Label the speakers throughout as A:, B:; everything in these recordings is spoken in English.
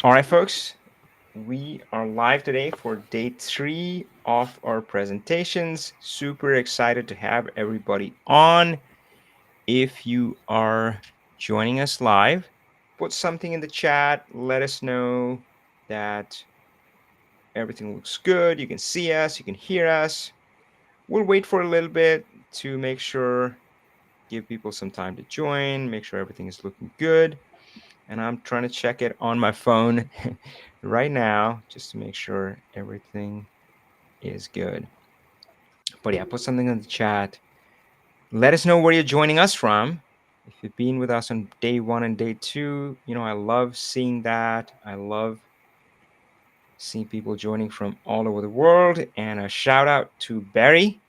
A: All right, folks, we are live today for day 3 of our presentations. Super excited to have everybody on. If you are joining us live, put something in the chat. Let us know that everything looks good. You can see us, you can hear us. We'll wait for a little bit to make sure, give people some time to join, make sure everything is looking good. And I'm trying to check it on my phone right now just to make sure everything is good. But yeah, put something in the chat. Let us know where you're joining us from. If you've been with us on day 1 and day 2, I love seeing that. I love seeing people joining from all over the world. And a shout out to Barry,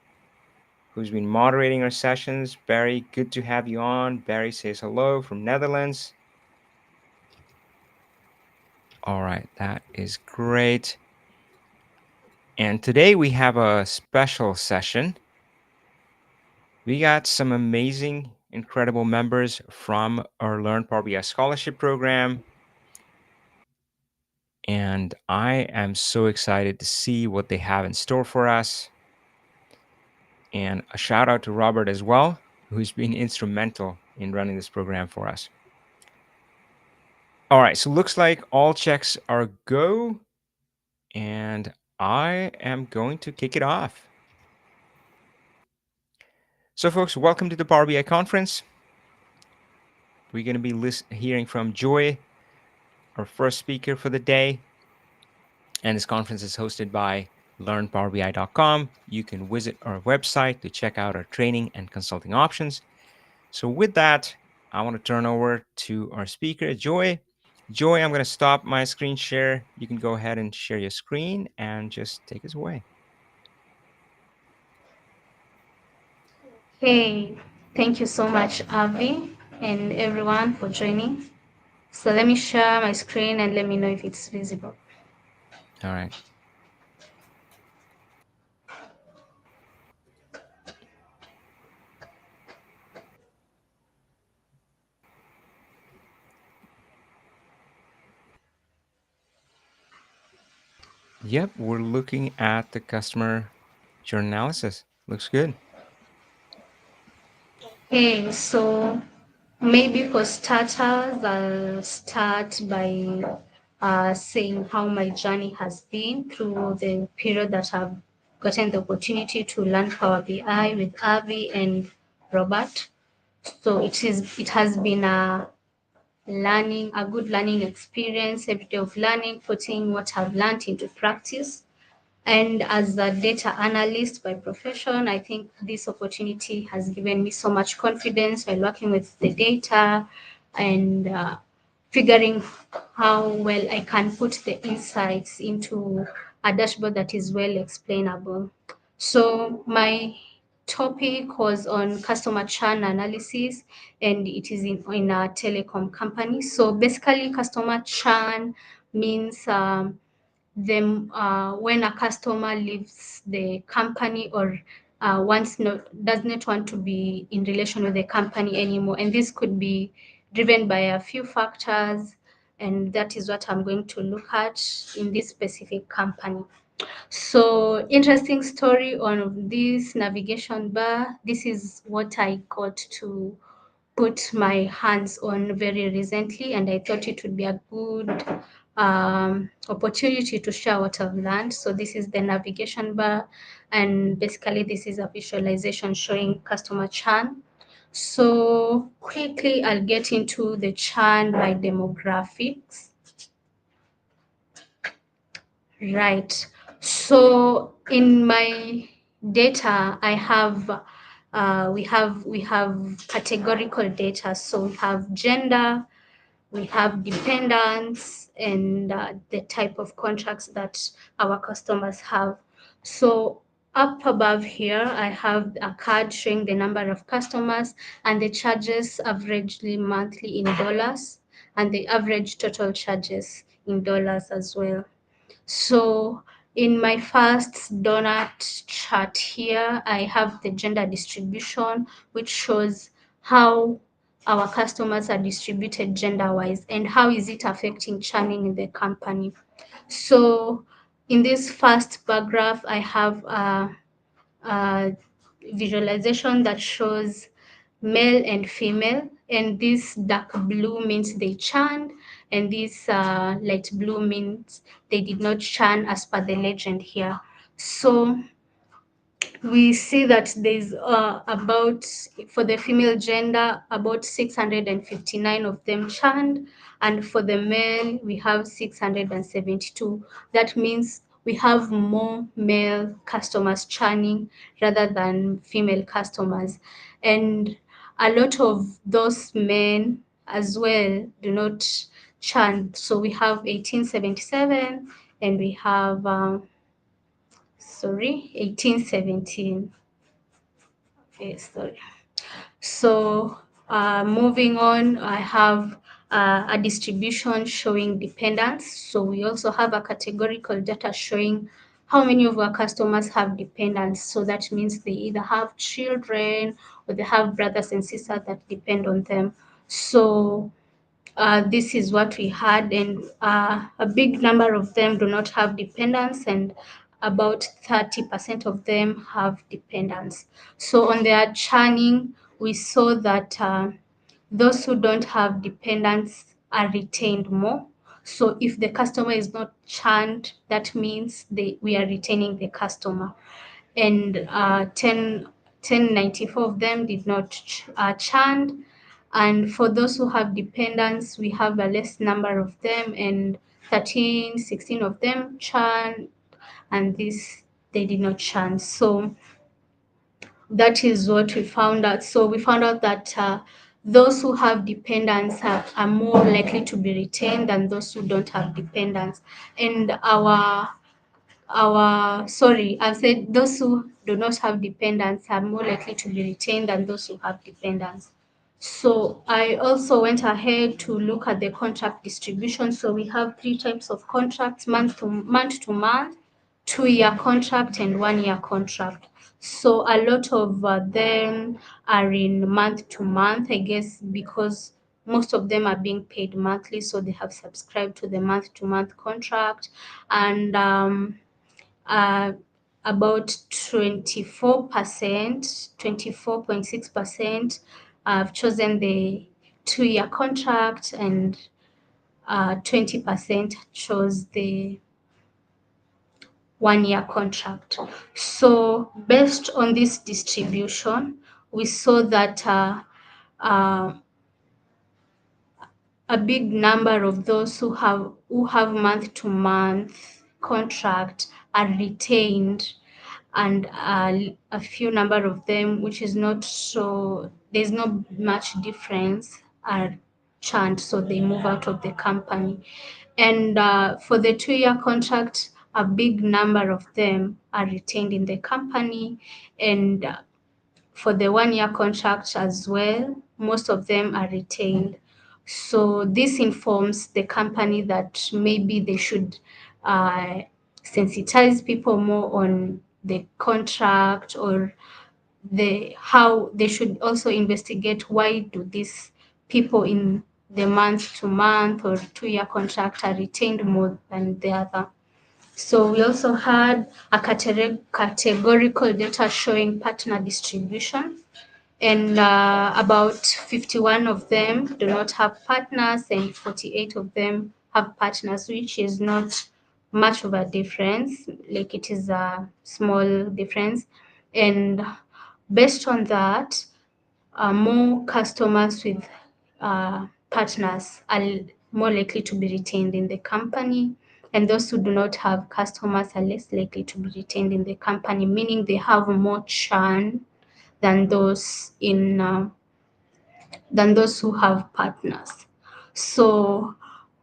A: who's been moderating our sessions. Barry, good to have you on. Barry says hello from Netherlands. All right, that is great. And today we have a special session. We got some amazing, incredible members from our Learn Power BI Scholarship Program. And I am so excited to see what they have in store for us. And a shout out to Robert as well, who's been instrumental in running this program for us. All right, so looks like all checks are go. And I am going to kick it off. So, folks, welcome to the Power BI Conference. We're going to be hearing from Joy, our first speaker for the day. And this conference is hosted by learnpowerbi.com. You can visit our website to check out our training and consulting options. So with that, I want to turn over to our speaker, Joy. Joy, I'm going to stop my screen share. You can go ahead and share your screen and just take us away.
B: Hey, thank you so much, Avi, and everyone for joining. So let me share my screen and let me know if it's visible.
A: All right. Yep, we're looking at the customer journey analysis. Looks good.
B: Hey, so maybe for starters, I'll start by saying how my journey has been through the period that I've gotten the opportunity to learn Power BI with Avi and Robert. So it has been a good learning experience, every day of learning, putting what I've learned into practice. And as a data analyst by profession, I think this opportunity has given me so much confidence while working with the data and figuring how well I can put the insights into a dashboard that is well explainable. So my topic was on customer churn analysis, and it is in a telecom company. So basically, customer churn means them when a customer leaves the company or does not want to be in relation with the company anymore, and this could be driven by a few factors, and that is what I'm going to look at in this specific company. So interesting story on this navigation bar. This is what I got to put my hands on very recently, and I thought it would be a good opportunity to share what I've learned. So this is the navigation bar, and basically this is a visualization showing customer churn. So quickly, I'll get into the churn by demographics. Right. So in my data, we have categorical data. So we have gender, we have dependents, and the type of contracts that our customers have. So up above here, I have a card showing the number of customers and the charges averagely monthly in dollars, and the average total charges in dollars as well. So in my first donut chart here, I have the gender distribution, which shows how our customers are distributed gender-wise, and how is it affecting churning in the company. So in this first bar graph, I have a visualization that shows male and female, and this dark blue means they churned, and this light blue means they did not churn as per the legend here. So we see that there's about, for the female gender, about 659 of them churned, and for the male we have 672. That means we have more male customers churning rather than female customers, and a lot of those men as well do not churn. So we have 1877, and we have 1817. Okay, sorry. So moving on, I have a distribution showing dependents. So we also have a categorical data showing how many of our customers have dependents. So that means they either have children or they have brothers and sisters that depend on them. So this is what we had, and a big number of them do not have dependents, and about 30% of them have dependents. So on their churning, we saw that those who don't have dependents are retained more. So if the customer is not churned, that means we are retaining the customer. And 1094 of them did not churn. And for those who have dependents, we have a less number of them, and 16 of them churn, and this they did not churn. So that is what we found out. So we found out that those who have dependents are more likely to be retained than those who don't have dependents. And I've said those who do not have dependents are more likely to be retained than those who have dependents. So I also went ahead to look at the contract distribution. So we have three types of contracts: month to month, 2-year contract, and 1-year contract. So a lot of them are in month to month, I guess, because most of them are being paid monthly, so they have subscribed to the month to month contract. And uh, about 24%, 24.6% have chosen the 2-year contract, and 20% chose the 1-year contract. So based on this distribution, we saw that uh, a big number of those who have month to month contract are retained, and a few number of them, which is not so, there's not much difference, are churned, so they move out of the company. And for the 2-year contract, a big number of them are retained in the company, and for the 1-year contract as well, most of them are retained. So this informs the company that maybe they should uh, sensitize people more on the contract, or how they should also investigate why do these people in the month to month or 2-year contract are retained more than the other. So we also had a categorical data showing partner distribution, and about 51 of them do not have partners, and 48 of them have partners, which is not much of a difference, like it is a small difference. And based on that, more customers with partners are more likely to be retained in the company, and those who do not have customers are less likely to be retained in the company, meaning they have more churn than those who have partners. So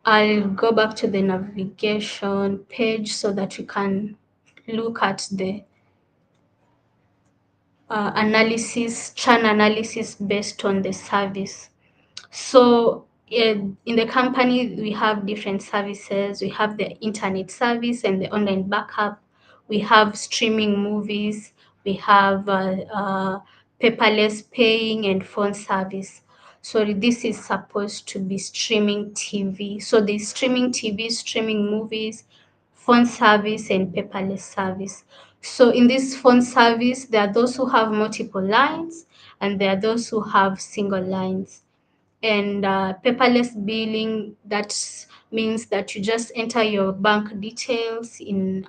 B: I'll go back to the navigation page so that we can look at the churn analysis based on the service. So in the company, we have different services. We have the internet service and the online backup. We have streaming movies. We have paperless paying and phone service. Sorry, this is supposed to be streaming TV. So there's streaming TV, streaming movies, phone service, and paperless service. So in this phone service, there are those who have multiple lines, and there are those who have single lines. And paperless billing, that means that you just enter your bank details in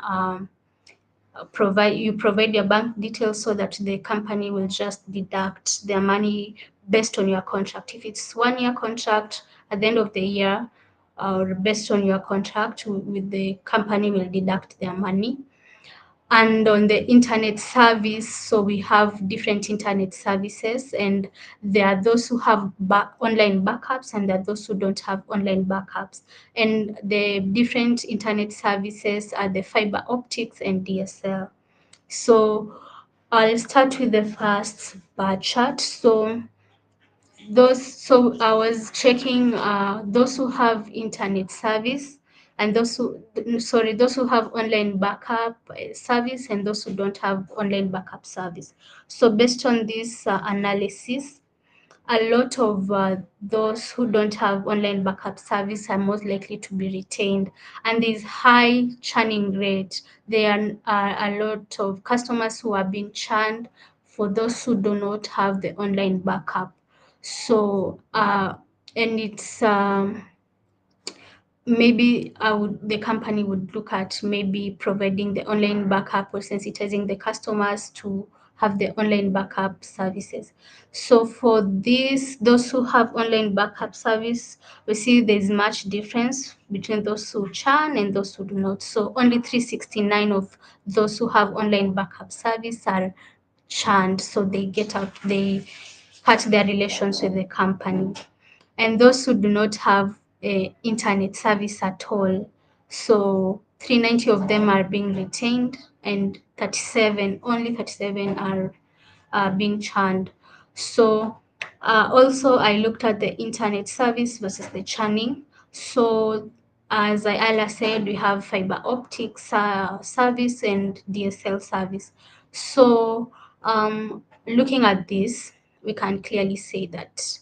B: provide your bank details so that the company will just deduct their money based on your contract. If it's 1 year contract, at the end of the year, or based on your contract with the company, will deduct their money. And on the internet service, so we have different internet services, and there are those who have online backups, and there are those who don't have online backups. And the different internet services are the fiber optics and DSL. So I'll start with the first bar chart. So I was checking those who have internet service, and those who have online backup service, and those who don't have online backup service. So based on this analysis, a lot of those who don't have online backup service are most likely to be retained, and there's high churning rate. There are a lot of customers who are being churned for those who do not have the online backup. So and it's maybe the company would look at maybe providing the online backup or sensitizing the customers to have the online backup services. So for this, those who have online backup service, we see there's much difference between those who churn and those who do not. So only 369 of those who have online backup service are churned, so they get out, they cut their relations with the company. And those who do not have a internet service at all, so 390 of them are being retained, and 37, only 37 are being churned. So also I looked at the internet service versus the churning. So as I earlier said, we have fiber optics service and DSL service. So looking at this, we can clearly say that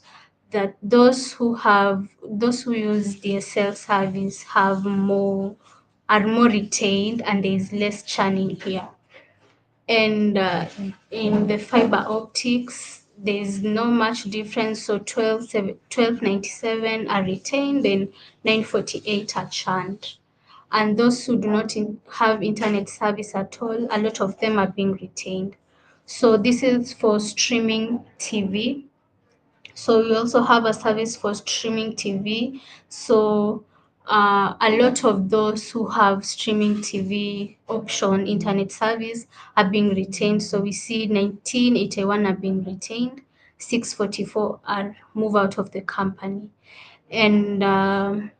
B: those who use DSL service are more retained, and there is less churning here. And in the fiber optics, there's no much difference. So 1297 are retained and 948 are churned. And those who do not have internet service at all, a lot of them are being retained. So this is for streaming TV. So we also have a service for streaming TV. So a lot of those who have streaming TV option internet service are being retained. So we see 1981 are being retained, 644 are move out of the company. And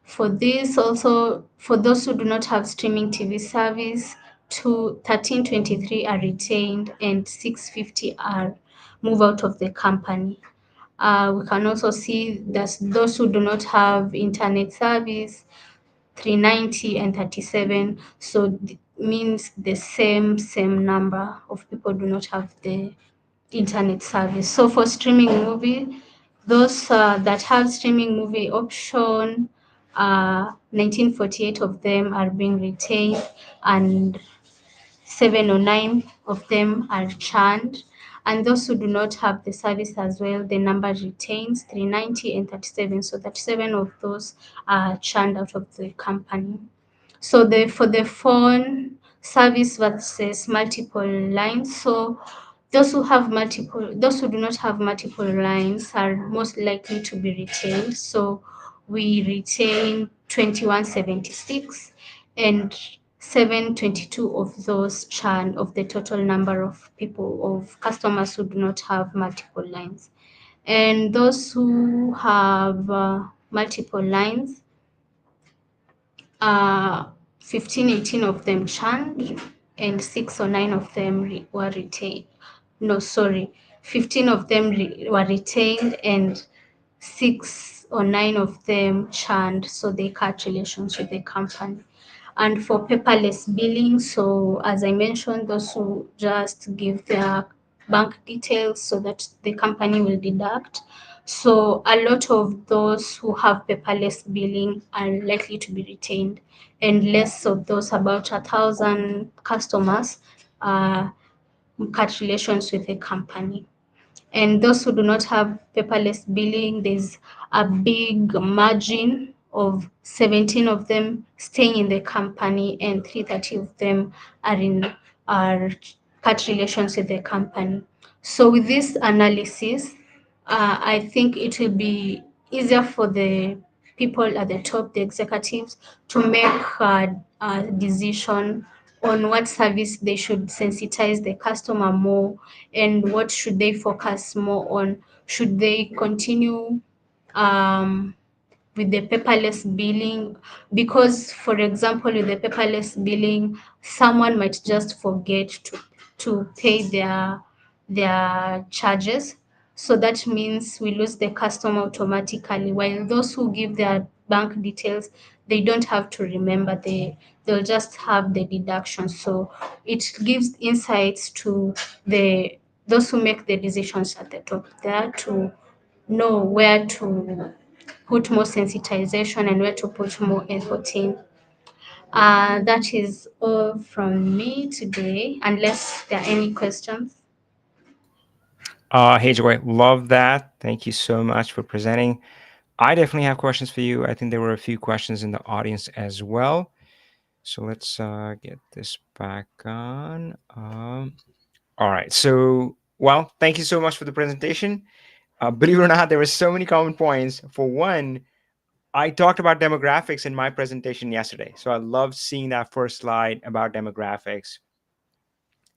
B: for this also, for those who do not have streaming TV service, 1323 are retained and 650 are move out of the company. We can also see that those who do not have internet service, 390 and 37, so means the same number of people do not have the internet service. So for streaming movie, those that have streaming movie option, 1948 of them are being retained, and 709 of them are churned. And those who do not have the service as well, the number retains 390 and 37. So 37 of those are churned out of the company. So for the phone service versus multiple lines, so those who do not have multiple lines are most likely to be retained. So we retain 2176, and 722 of those churn of the total number of customers who do not have multiple lines. And those who have multiple lines, uh, 15, 18 of them churned, and 6 or 9 of them were retained. No, sorry, 15 of them were retained, and 6 or 9 of them churned, so they cut relations with the company. And for paperless billing, so as I mentioned, those who just give their bank details so that the company will deduct. So a lot of those who have paperless billing are likely to be retained, and less of those, about 1,000 customers, cut relations with the company. And those who do not have paperless billing, there's a big margin of 17 of them staying in the company, and 330 of them are cut relations with the company. So with this analysis, I think it will be easier for the people at the top, the executives, to make a decision on what service they should sensitize the customer more, and what should they focus more on. Should they continue um, with the paperless billing? Because, for example, with the paperless billing, someone might just forget to pay their charges. So that means we lose the customer automatically, while those who give their bank details, they don't have to remember, they'll just have the deduction. So it gives insights to the those who make the decisions at the top there, to know where to put more sensitization and where to put more effort in. That is all from me today, unless there are any questions.
A: Hey, Joy, love that. Thank you so much for presenting. I definitely have questions for you. I think there were a few questions in the audience as well. So let's get this back on. All right. So, well, thank you so much for the presentation. Believe it or not, there were so many common points. For one, I talked about demographics in my presentation yesterday. So I loved seeing that first slide about demographics.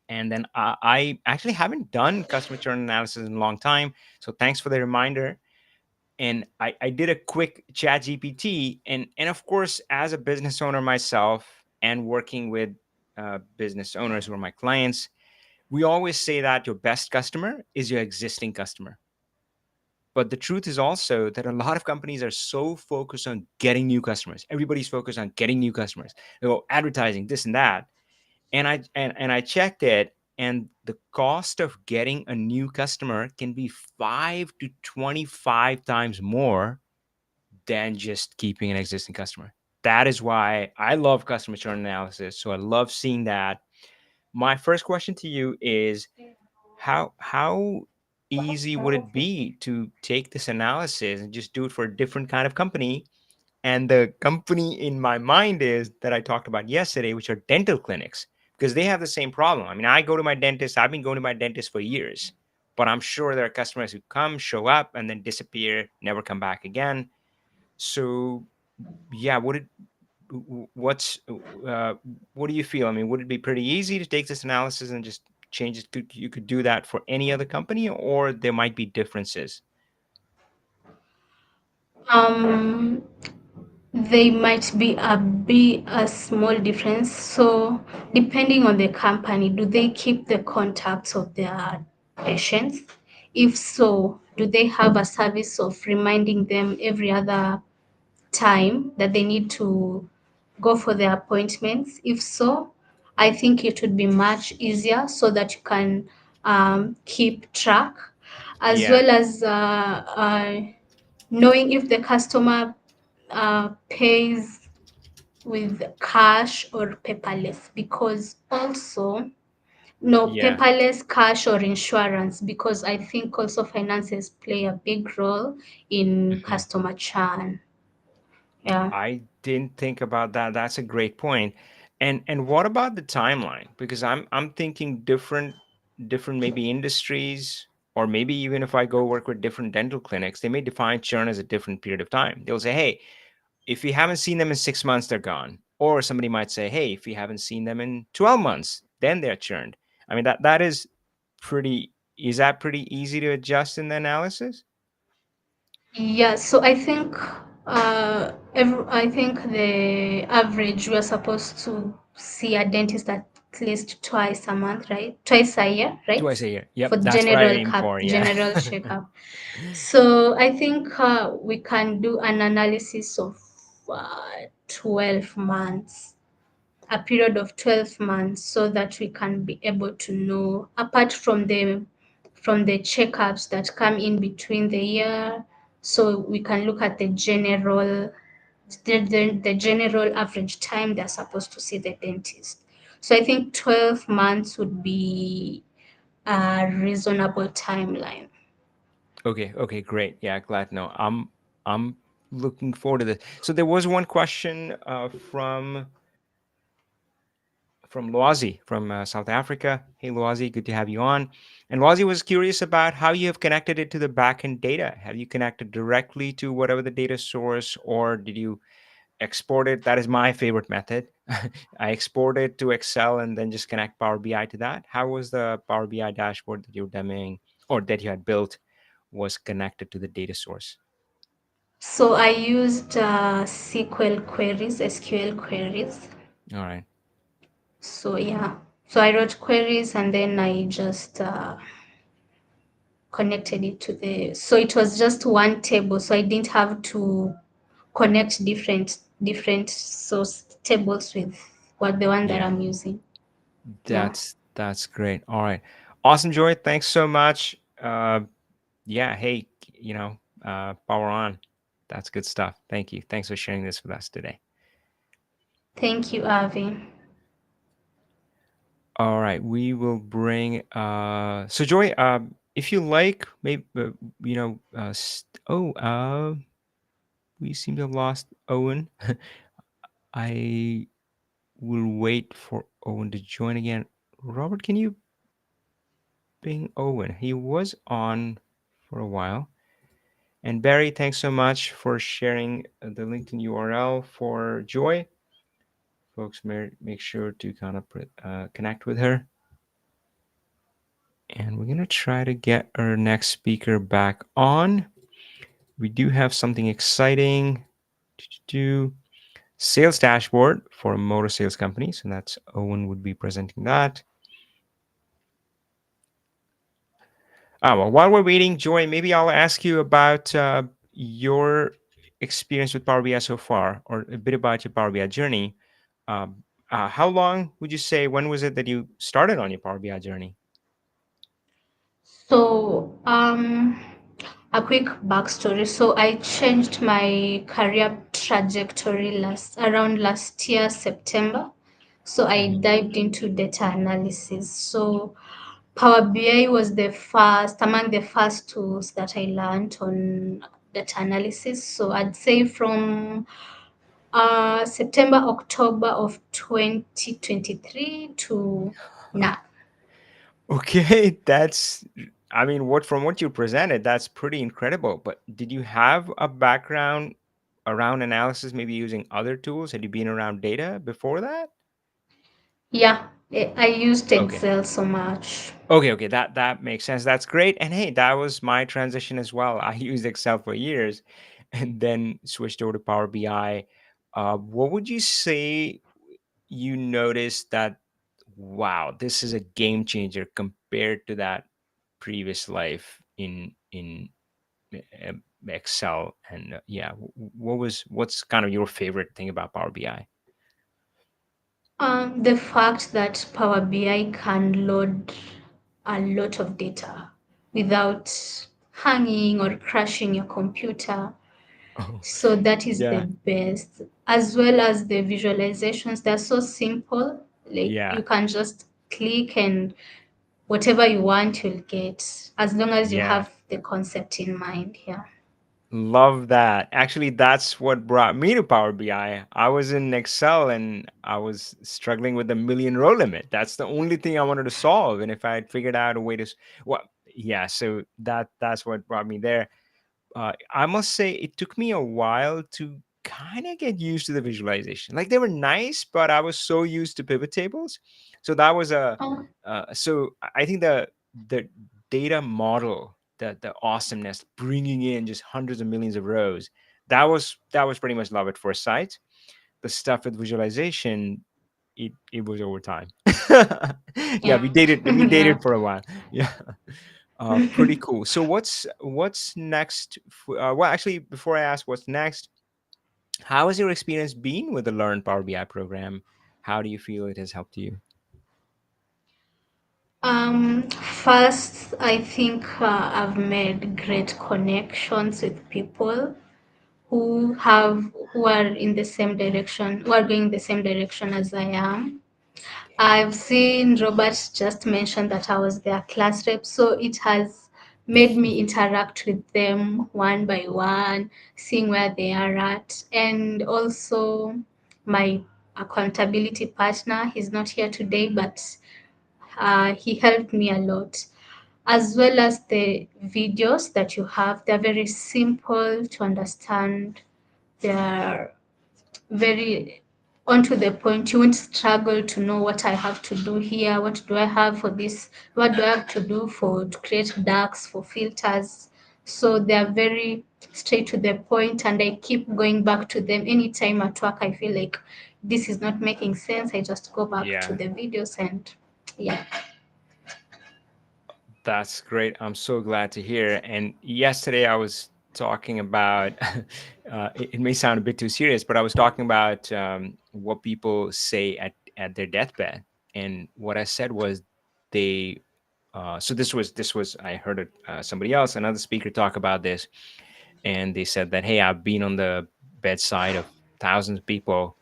A: And then I actually haven't done customer churn analysis in a long time. So thanks for the reminder. And I did a quick chat GPT. And of course, as a business owner myself and working with business owners who are my clients, we always say that your best customer is your existing customer. But the truth is also that a lot of companies are so focused on getting new customers. Everybody's focused on getting new customers. They go advertising, this and that. And I checked it, and the cost of getting a new customer can be 5 to 25 times more than just keeping an existing customer. That is why I love customer churn analysis. So I love seeing that. My first question to you is how easy would it be to take this analysis and just do it for a different kind of company? And the company in my mind is that I talked about yesterday, which are dental clinics, because they have the same problem. I mean, I go to my dentist, I've been going to my dentist for years, but I'm sure there are customers who come, show up, and then disappear, never come back again. So, yeah, what's, uh, what do you feel? I mean, would it be pretty easy to take this analysis and just change it? You could do that for any other company, or there might be differences?
B: Um, they might be a small difference. So depending on the company, do they keep the contacts of their patients? If so, do they have a service of reminding them every other time that they need to go for their appointments? If so, I think it would be much easier, so that you can keep track, as
A: Yeah.
B: well as knowing if the customer pays with cash or paperless. Because also, no,
A: Yeah.
B: paperless, cash, or insurance, because I think also finances play a big role in
A: Mhm.
B: customer churn. Yeah.
A: I didn't think about that. That's a great point. And what about the timeline? Because I'm thinking different maybe industries, or maybe even if I go work with different dental clinics, they may define churn as a different period of time. They'll say, hey, if you haven't seen them in 6 months, they're gone. Or somebody might say, hey, if you haven't seen them in 12 months, then they're churned. I mean, that is pretty, is that pretty easy to adjust in the analysis?
B: Yeah, so I think the average, we're supposed to see a dentist at least twice a month, right? Twice a year, right?
A: Twice a year. Yep,
B: For
A: that's what I
B: general
A: aim for. Yeah.
B: general checkup. So I think we can do an analysis of 12 months, a period of 12 months, so that we can be able to know, apart from from the checkups that come in between the year. So we can look at the general average time they're supposed to see the dentist. So I think 12 months would be a reasonable timeline.
A: Okay, okay, great. Yeah, glad to know. I'm looking forward to this. So there was one question from Loazi from South Africa. Hey, Loazi, good to have you on. And Loazi was curious about how you have connected it to the backend data. Have you connected directly to whatever the data source, or did you export it? That is my favorite method. I export it to Excel and then just connect Power BI to that. How was the Power BI dashboard that you were demoing or that you had built was connected to the data source?
B: So I used SQL queries.
A: All right.
B: So yeah, so I wrote queries and then I just connected it to the. So it was just one table, so I didn't have to connect different source tables with what the one that
A: Yeah.
B: I'm using. Yeah.
A: That's great. All right. Awesome, Joy. Thanks so much. Yeah, hey, power on. That's good stuff. Thank you. Thanks for sharing this with us today.
B: Thank you, Avi.
A: All right, we will bring so Joy, if you like, maybe we seem to have lost Owen. I will wait for Owen to join again. Robert, can you ping Owen? He was on for a while. And Barry, thanks so much for sharing the LinkedIn URL for Joy. Folks, make sure to kind of connect with her. And we're going to try to get our next speaker back on. We do have something exciting to do. Sales dashboard for motor sales companies, and that's Owen would be presenting that. Well, while we're waiting, Joy, maybe I'll ask you about your experience with Power BI so far, or a bit about your Power BI journey. How long would you say? When was it that you started on your Power BI journey?
B: So, a quick backstory. So, I changed my career trajectory last year, September. So, I
A: Mhm.
B: dived into data analysis. So, Power BI was among the first tools that I learned on data analysis. So, I'd say from September, October of 2023 to now.
A: Okay, that's. I mean, what you presented, that's pretty incredible. But did you have a background around analysis, maybe using other tools? Had you been around data before that?
B: Yeah, I used
A: Okay.
B: Excel so much.
A: Okay, okay, that makes sense. That's great. And hey, that was my transition as well. I used Excel for years, and then switched over to Power BI. What would you say you noticed that? Wow, this is a game changer compared to that previous life in uh, Excel. And yeah, what's kind of your favorite thing about Power BI?
B: The fact that Power BI can load a lot of data without hanging or crashing your computer.
A: Oh,
B: So that is the
A: yeah,
B: best. As well as the visualizations, they're so simple. Like
A: yeah,
B: you can just click and whatever you want, you'll get, as long as you
A: yeah.
B: have the concept in mind. Yeah.
A: Love that. Actually, that's what brought me to Power BI. I was in Excel and I was struggling with the million row limit. That's the only thing I wanted to solve. And if I had figured out a way to, well, yeah. So that's what brought me there. I must say it took me a while to kind of get used to the visualization. Like they were nice, but I was so used to pivot tables. So that was
B: Oh,
A: so I think the data model, the awesomeness, bringing in just hundreds of millions of rows, that was pretty much love at first sight. The stuff with visualization, it was over time. Yeah,
B: yeah. Yeah.
A: we dated for a while. Yeah. Pretty cool. So what's next? Well, actually, before I ask what's next, how has your experience been with the Learn Power BI program? How do you feel it has helped you?
B: First, I think I've made great connections with people who are in the same direction, who are going the same direction as I am. I've seen Robert just mention that I was their class rep, so it has made me interact with them one by one, seeing where they are at, and also my accountability partner. He's not here today, but he helped me a lot, as well as the videos that you have. They're very simple to understand. They're very onto the point. You won't struggle to know what I have to do here. What do I have for this? What do I have to do for to create darks for filters? So they are very straight to the point, and I keep going back to them anytime at work. I feel like this is not making sense. I just go back to
A: Yeah,
B: the videos and yeah.
A: that's great. I'm so glad to hear. And yesterday I was talking about, it may sound a bit too serious, but I was talking about what people say at their deathbed. And what I said was they, so this was, I heard it, somebody else, another speaker talk about this. And they said that, hey, I've been on the bedside of thousands of people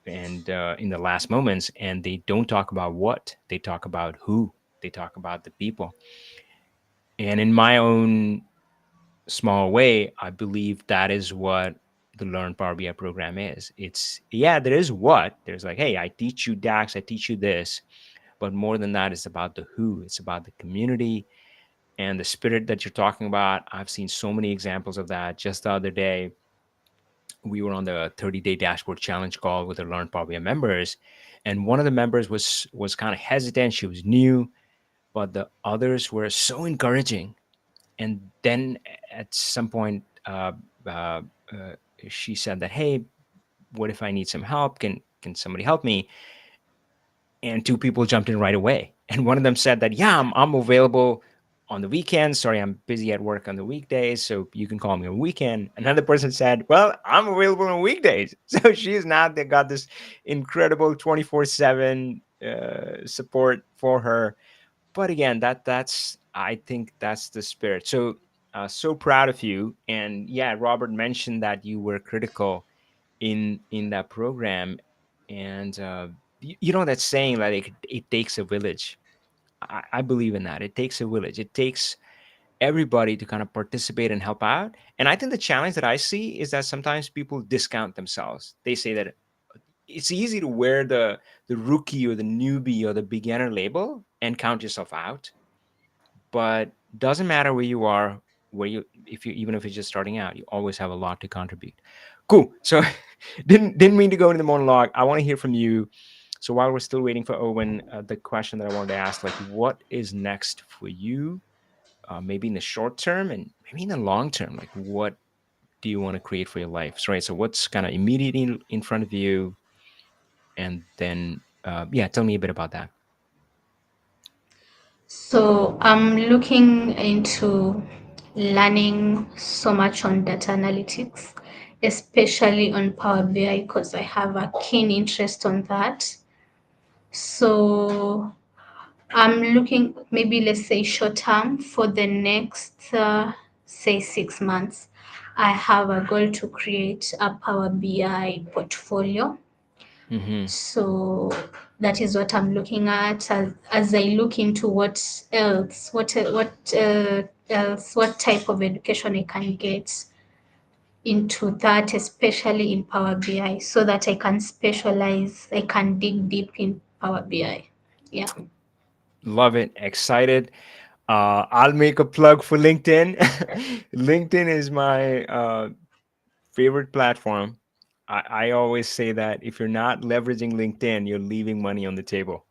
A: and in the last moments, and they don't talk about what, they talk about who, they talk about the people. And in my own small way, I believe that is what the Learn Power BI program is. It's, yeah, there is what, there's like, hey, I teach you DAX, I teach you this, but more than that, it's about the who, it's about the community and the spirit that you're talking about. I've seen so many examples of that. Just the other day, we were on the 30-day dashboard challenge call with the Learn Power BI members, and one of the members was kind of hesitant. She was new, but the others were so encouraging. And then at some point, uh, uh, she said that, hey, what if I need some help? Can somebody help me? And two people jumped in right away. And one of them said that, yeah, I'm available on the weekends. Sorry, I'm busy at work on the weekdays, so you can call me on weekend. Another person said, well, I'm available on weekdays. So she's now, they got this incredible 24/7 support for her. But again, that's, I think that's the spirit. So so proud of you. And yeah, Robert mentioned that you were critical in that program. And you know that saying that it takes a village. I believe in that. It takes a village. It takes everybody to kind of participate and help out. And I think the challenge that I see is that sometimes people discount themselves. They say that it's easy to wear the rookie or the newbie or the beginner label and count yourself out. But doesn't matter where you are, where you, if you, even if you're just starting out, you always have a lot to contribute. Cool. So didn't mean to go into the monologue. I want to hear from you. So while we're still waiting for Owen, the question that I wanted to ask, like, what is next for you? Maybe in the short term and maybe in the long term. Like, what do you want to create for your life? So, right. So what's kind of immediately in front of you, and then yeah, tell me a bit about that.
B: So I'm looking into learning so much on data analytics, especially on Power BI, because I have a keen interest on that. So I'm looking maybe let's say short term for the next say 6 months. I have a goal to create a Power BI portfolio.
A: Mm-hmm.
B: So that is what I'm looking at as I look into what else, what type of education I can get into that, especially in Power BI, so that I can specialize, I can dig deep in Power BI. Yeah.
A: Love it. Excited. I'll make a plug for LinkedIn. LinkedIn is my favorite platform. I always say that if you're not leveraging LinkedIn, you're leaving money on the table.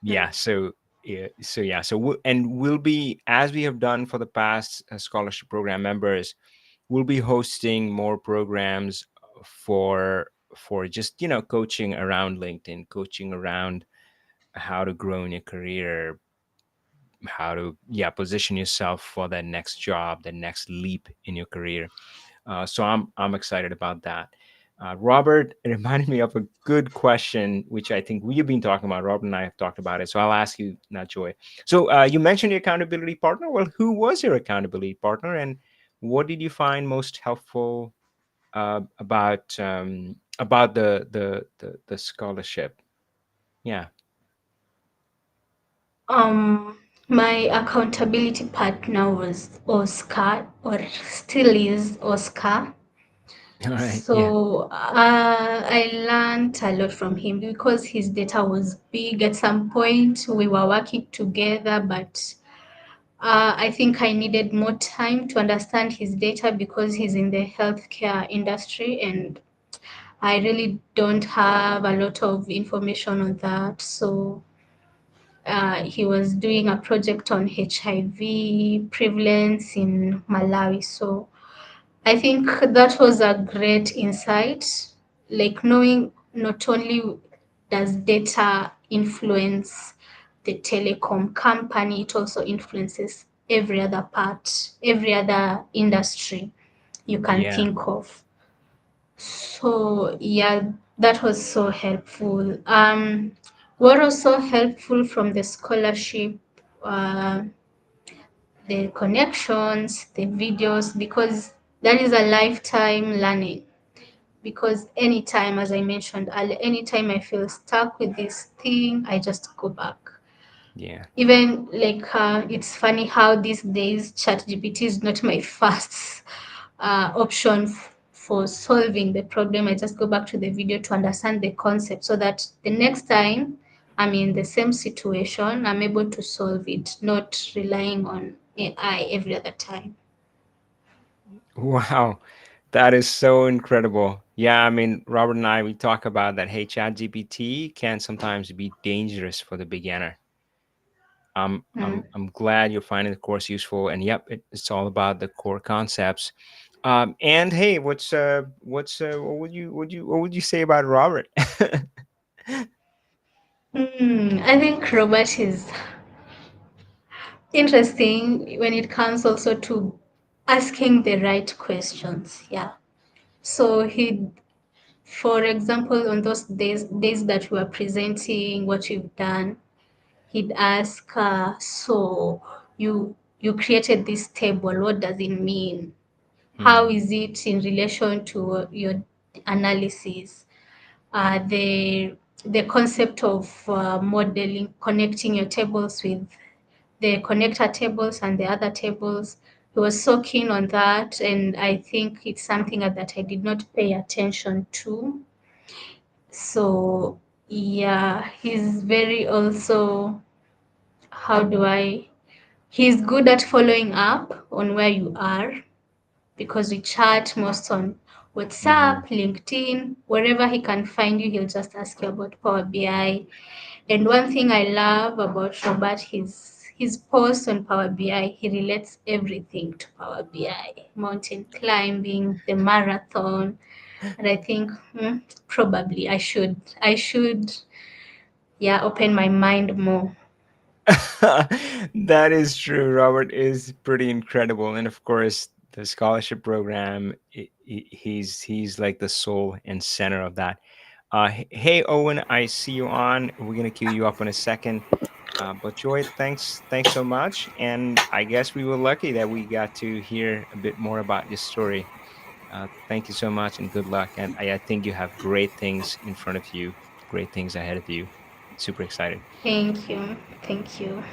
A: Yeah. So yeah. So and we'll be, as we have done for the past scholarship program members, we'll be hosting more programs for just, coaching around LinkedIn, coaching around how to grow in your career, how to, yeah, position yourself for that next job, the next leap in your career. So I'm excited about that. Robert, it reminded me of a good question, which I think we've been talking about. Robert and I have talked about it. So I'll ask you now, Joy. So you mentioned your accountability partner. Well, who was your accountability partner, and what did you find most helpful about the scholarship? Yeah.
B: My accountability partner was Oscar, or still is Oscar.
A: All right. Yeah.
B: So I learned a lot from him because his data was big. At some point, we were working together, but I think I needed more time to understand his data because he's in the healthcare industry, and I really don't have a lot of information on that. So he was doing a project on HIV prevalence in Malawi. So I think that was a great insight, like knowing not only does data influence the telecom company, it also influences every other part, every other industry you can
A: Yeah.
B: think of. So yeah, that was so helpful. What was so helpful from the scholarship, uh, the connections, the videos, because that is a lifetime learning. Because anytime, as I mentioned earlier, anytime I feel stuck with this thing, I just go back.
A: Yeah.
B: Even like it's funny how these days ChatGPT is not my first option for solving the problem. I just go back to the video to understand the concept so that the next time I'm in the same situation, I'm able to solve it, not relying on AI every other time.
A: Wow. That is so incredible. Yeah, I mean, Robert and I, we talk about that. Hey, ChatGPT can sometimes be dangerous for the beginner.
B: Mm.
A: I'm glad you're finding the course useful, and yep, it's all about the core concepts. And hey, what would you say about Robert?
B: I think Robert is interesting when it comes also to asking the right questions. Yeah. So he, for example, on those days that we were presenting what you've done, he'd ask, so you created this table. What does it mean? How
A: Hmm.
B: is it in relation to your analysis? The concept of modeling, connecting your tables with the connector tables and the other tables. He was so keen on that, and I think it's something that I did not pay attention to. So yeah, he's very also, how do I, he's good at following up on where you are because we chat most on
A: Hmm.
B: WhatsApp, LinkedIn, wherever he can find you, he'll just ask you about Power BI. And one thing I love about Robert, his posts on Power BI, he relates everything to Power BI, mountain climbing, the marathon. And I think probably I should, yeah, open my mind more.
A: That is true. Robert is pretty incredible, and of course, the scholarship program. He's like the soul and center of that. Hey, Owen, I see you on. We're gonna queue you up in a second. But Joy, thanks so much. And I guess we were lucky that we got to hear a bit more about your story. Thank you so much, and good luck. And I think you have great things in front of you, great things ahead of you. Super excited.
B: Thank you. Thank you.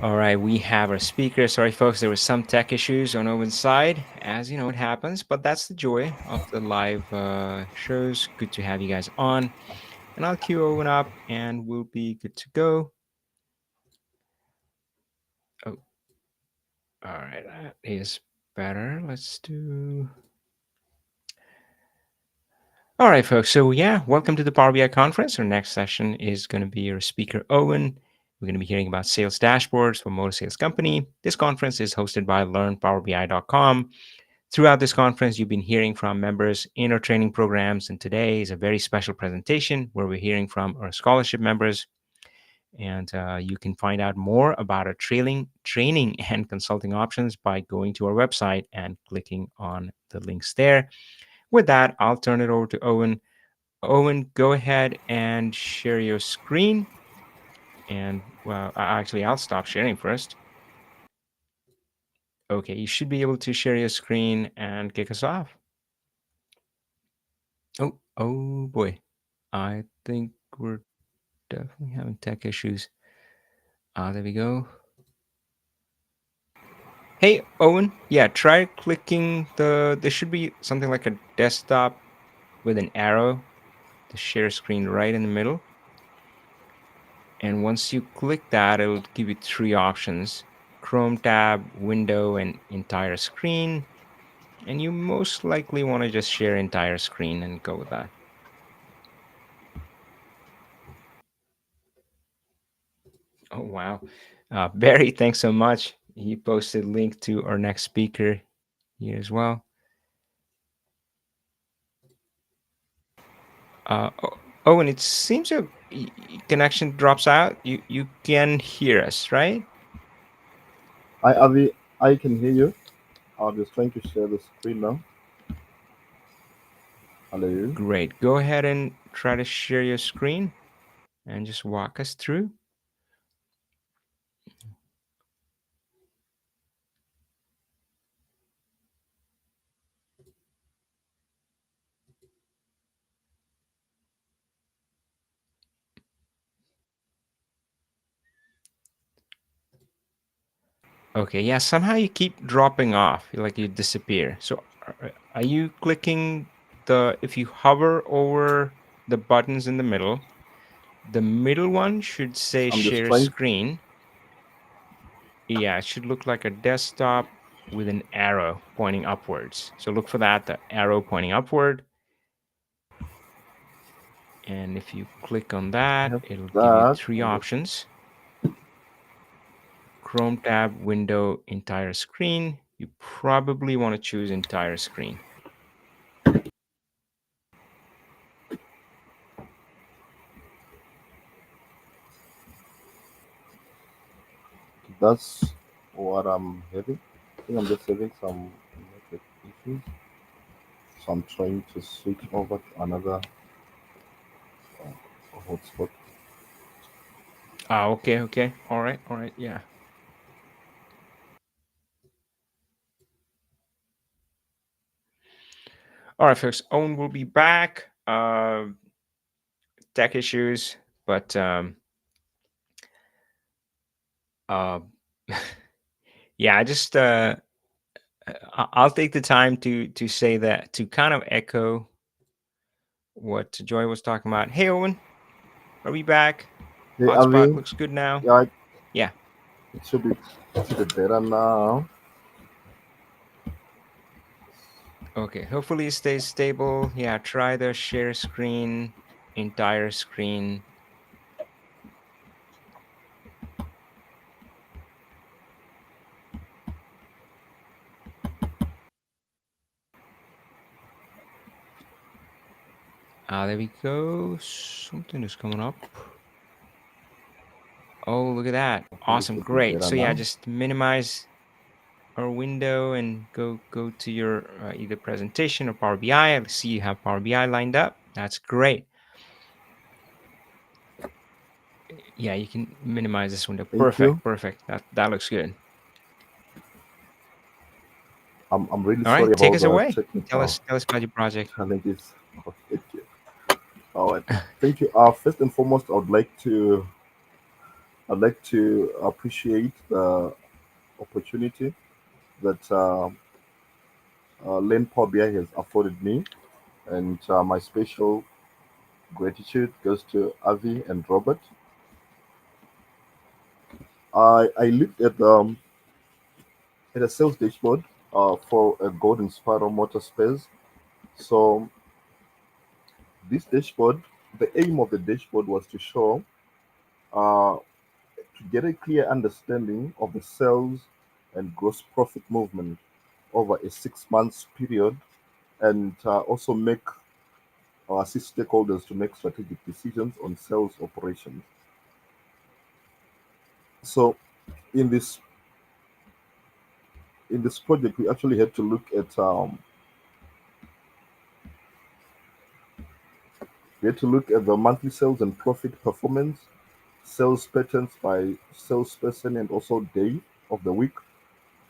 A: All right, we have our speaker. Sorry, folks, there was some tech issues on Owen's side, as you know, it happens. But that's the joy of the live shows. Good to have you guys on, and I'll queue Owen up, and we'll be good to go. Oh, all right, that is better. Let's do. All right, folks. So yeah, welcome to the Power BI conference. Our next session is going to be our speaker Owen. We're going to be hearing about sales dashboards for motor sales company. This conference is hosted by LearnPowerBI.com. Throughout this conference, you've been hearing from members in our training programs, and today is a very special presentation where we're hearing from our scholarship members. And you can find out more about our training and consulting options by going to our website and clicking on the links there. with that, I'll turn it over to Owen. Owen, go ahead and share your screen. And well, actually, I'll stop sharing first. Okay, you should be able to share your screen and kick us off. Oh boy. I think we're definitely having tech issues. There we go. Hey, Owen. Yeah, try clicking there should be something like a desktop with an arrow, the share screen right in the middle. And once you click that, it'll give you three options: Chrome tab, window, and entire screen. And you most likely want to just share entire screen and go with that. Oh, wow. Barry, thanks so much. He posted link to our next speaker here as well. And it seems your connection drops out. You can hear us, right?
C: Hi, Avi. I can hear you. I'm just trying to share the screen now. Hello.
A: Great. Go ahead and try to share your screen and just walk us through. Okay, yeah, somehow you keep dropping off, like you disappear. So are you clicking if you hover over the buttons in the middle one should say
C: I'm just
A: share
C: trying.
A: screen. Yeah, it should look like a desktop with an arrow pointing upwards. So look for that, the arrow pointing upward. And if you click on
C: I
A: that,
C: have
A: it'll give you
C: that.
A: three
C: I'm just.
A: options: Chrome tab, window, entire screen. You probably want to choose entire screen.
C: That's what I'm having. I think I'm just having some network issues. So I'm trying to switch over to another hotspot.
A: Okay, okay. All right, yeah. All right, folks. Owen will be back. Tech issues, but uh, yeah, I just I'll take the time to say that to kind of echo what Joy was talking about. Hey, Owen, are we back?
C: Hey,
A: Hotspot
C: Avi.
A: looks good now.
C: Yeah,
A: Yeah.
C: it should be better now.
A: Okay. Hopefully it stays stable. Yeah. Try the share screen, entire screen. There we go. Something is coming up. Oh, look at that.
C: Hopefully, it
A: Awesome.
C: should be
A: Great.
C: better
A: So yeah,
C: now.
A: just minimize our window and go to your either presentation or Power BI. I see you have Power BI lined up. That's great. Yeah, you can minimize this window.
C: Thank you.
A: Perfect. Perfect. That looks good.
C: I'm really
A: All
C: sorry
A: right, take
C: about
A: us
C: the
A: away.
C: technical
A: Tell us about your project.
C: challenges. Oh, thank you. All right. Thank you. First and foremost, I'd like to appreciate the opportunity that Lane Power BI has afforded me, and my special gratitude goes to Avi and Robert. I looked at a sales dashboard for a Golden Spiral Motor Space. So this dashboard, the aim of the dashboard was to show uh, to get a clear understanding of the sales and gross profit movement over a 6 months period, and also make or assist stakeholders to make strategic decisions on sales operations. So in this in this project, we actually had to look at We had to look at the monthly sales and profit performance, sales patterns by salesperson and also day of the week,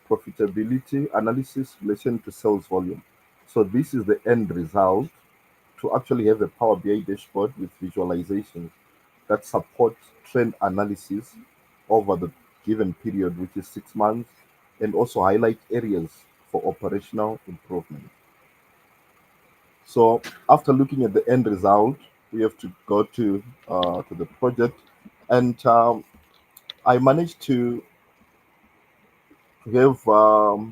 C: profitability analysis relation to sales volume. So this is the end result to actually have a Power BI dashboard with visualizations that support trend analysis over the given period, which is 6 months, and also highlight areas for operational improvement. So after looking at the end result, we have to go to the project, and I managed to have a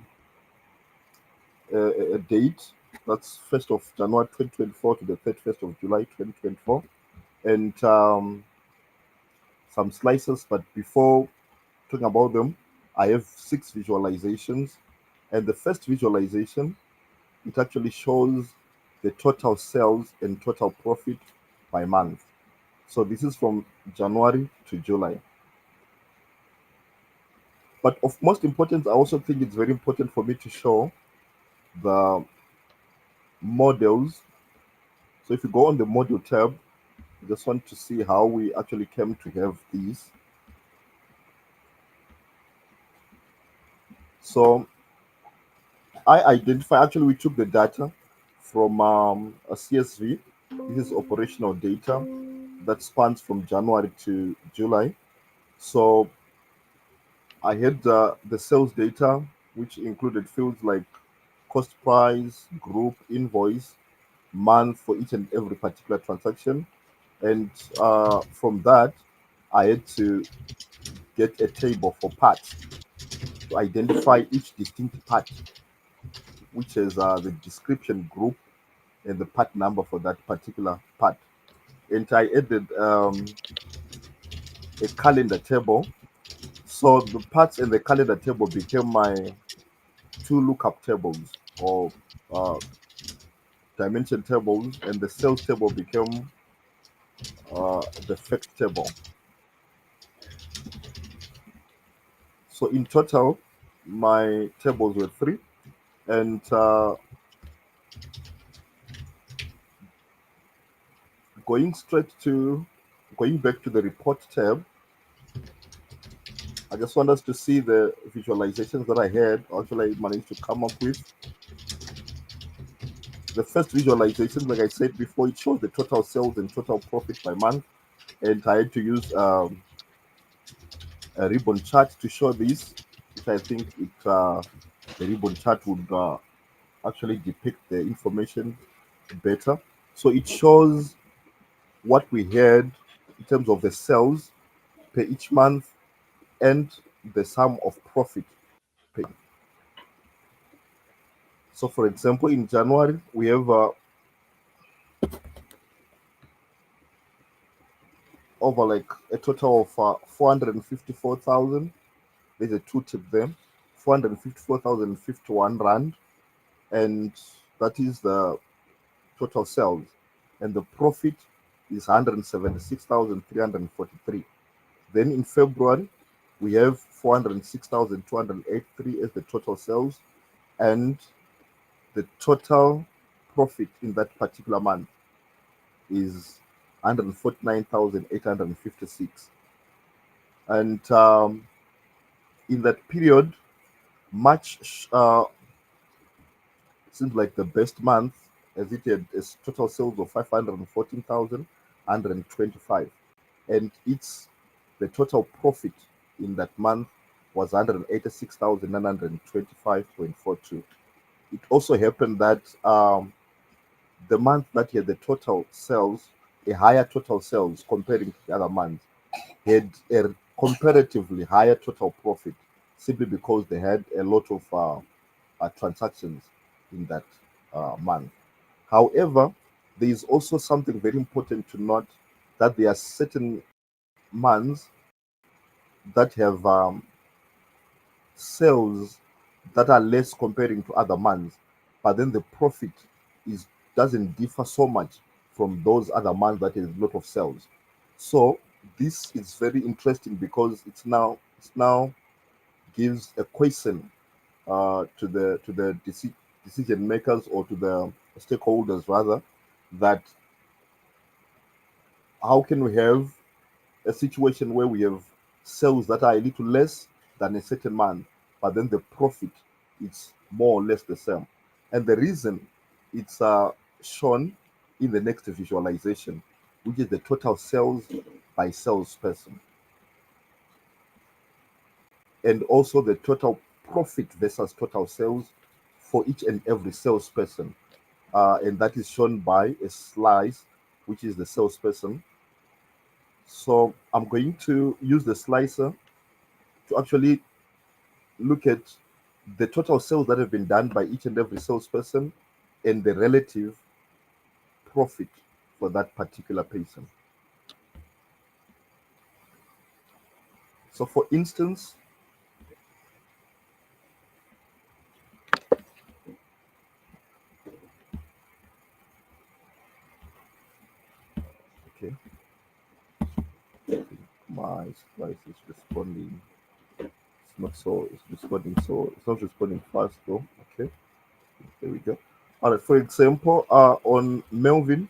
C: date that's 1st of January 2024 to the 31st of July 2024, and some slices. But before talking about them, I have 6 visualizations, and the first visualization, it actually shows the total sales and total profit by month. So this is from January to July. But of most importance, I also think it's very important for me to show the models. So if you go on the model tab, I just want to see how we actually came to have these. So I identify, actually we took the data from a CSV. This is operational data that spans from January to July. So I had the sales data, which included fields like cost price, group, invoice, month for each and every particular transaction. And from that, I had to get a table for parts to identify each distinct part, which is the description group and the part number for that particular part. And I added a calendar table. So the parts in the calendar table became my two lookup tables, or uh, dimension tables, and the sales table became the fact table. So in total, my tables were three, and going straight to going back to the report tab, I just want us to see the visualizations that I had. Actually, I managed to come up with the first visualization. Like I said before, it shows the total sales and total profit by month, and I had to use a ribbon chart to show this, which I think the ribbon chart would actually depict the information better. So it shows what we had in terms of the sales per each month and the sum of profit per. So, for example, in January we have over like a total of 454,000. There's a two tip there, 454,051 rand, and that is the total sales, and the profit is 176,343. Then in February, we have 406,283 as the total sales, and the total profit in that particular month is 149,856. And in that period, March seems like the best month, as it had a total sales of 514,125, and it's the total profit in that month was 186,925.42. It also happened that the month that had the total sales, a higher total sales comparing to the other months, had a comparatively higher total profit simply because they had a lot of transactions in that month. However, there is also something very important to note, that there are certain months that have sales that are less comparing to other months, but then the profit is doesn't differ so much from those other months that has a lot of sales. So this is very interesting because it's now gives a question to the decision makers, or to the stakeholders rather, that how can we have a situation where we have sales that are a little less than a certain month, but then the profit is more or less the same? And the reason it's shown in the next visualization, which is the total sales by salesperson, and also the total profit versus total sales for each and every salesperson. And that is shown by a slice, which is the salesperson. So I'm going to use the slicer to actually look at the total sales that have been done by each and every salesperson and the relative profit for that particular person. So, for instance, okay, my slice is responding. It's not so. It's responding so. It's not responding fast though. Okay, there we go. All right. For example, on Melvin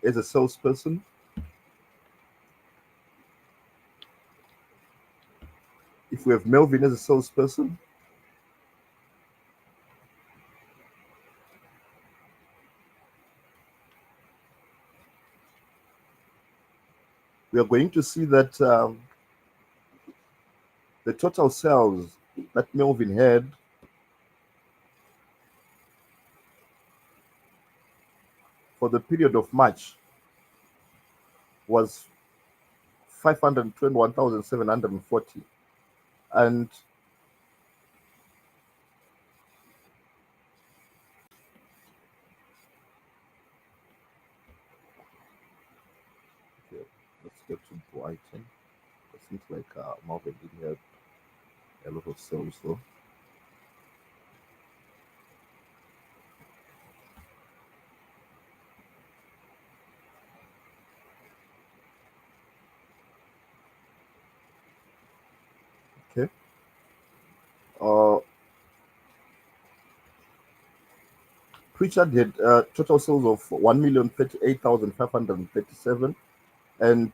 C: as a salesperson, if we have Melvin as a salesperson, we are going to see that the total sales that Melvin had for the period of March was 521,740. And okay, let's get to Brighton. It seems like Melvin didn't have a lot of sales though. Okay. Uh, Pritchard had total sales of 1,038,537 and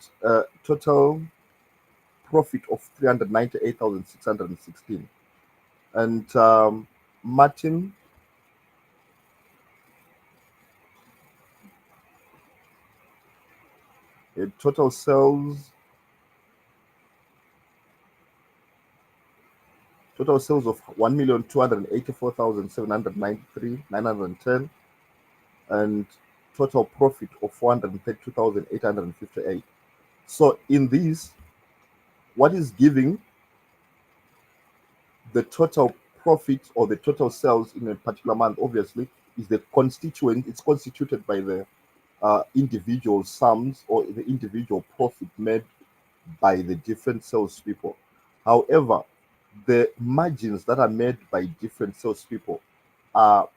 C: total profit of 398,616. And Martin had total sales of 1,284,793,910 and total profit of 432,858. So in these, what is giving the total profit or the total sales in a particular month, obviously, is the constituent. It's constituted by the individual sums or the individual profit made by the different salespeople. However, the margins that are made by different salespeople are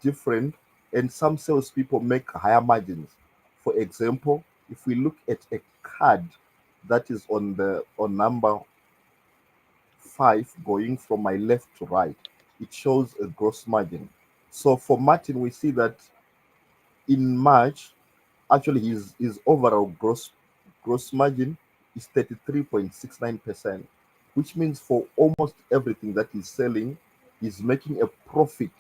C: different, and some salespeople make higher margins. For example, if we look at a card that is on number 5 going from my left to right, it shows a gross margin. So for Martin, we see that in March, actually his overall gross margin is 33.69%, which means for almost everything that he's selling, he's making a profit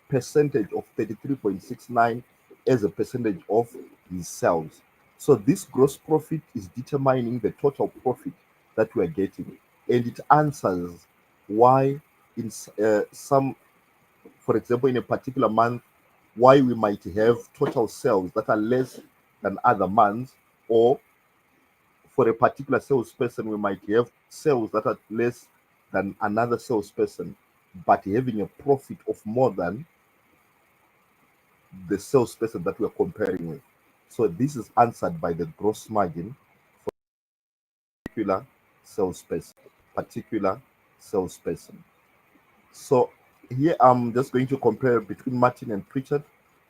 C: percentage of 33.69 as a percentage of his sales. So this gross profit is determining the total profit that we are getting, and it answers why in some, for example, in a particular month, why we might have total sales that are less than other months, or for a particular salesperson, we might have sales that are less than another salesperson, but having a profit of more than the salesperson that we're comparing with. So this is answered by the gross margin for particular salesperson, particular salesperson. So here I'm just going to compare between Martin and Pritchard.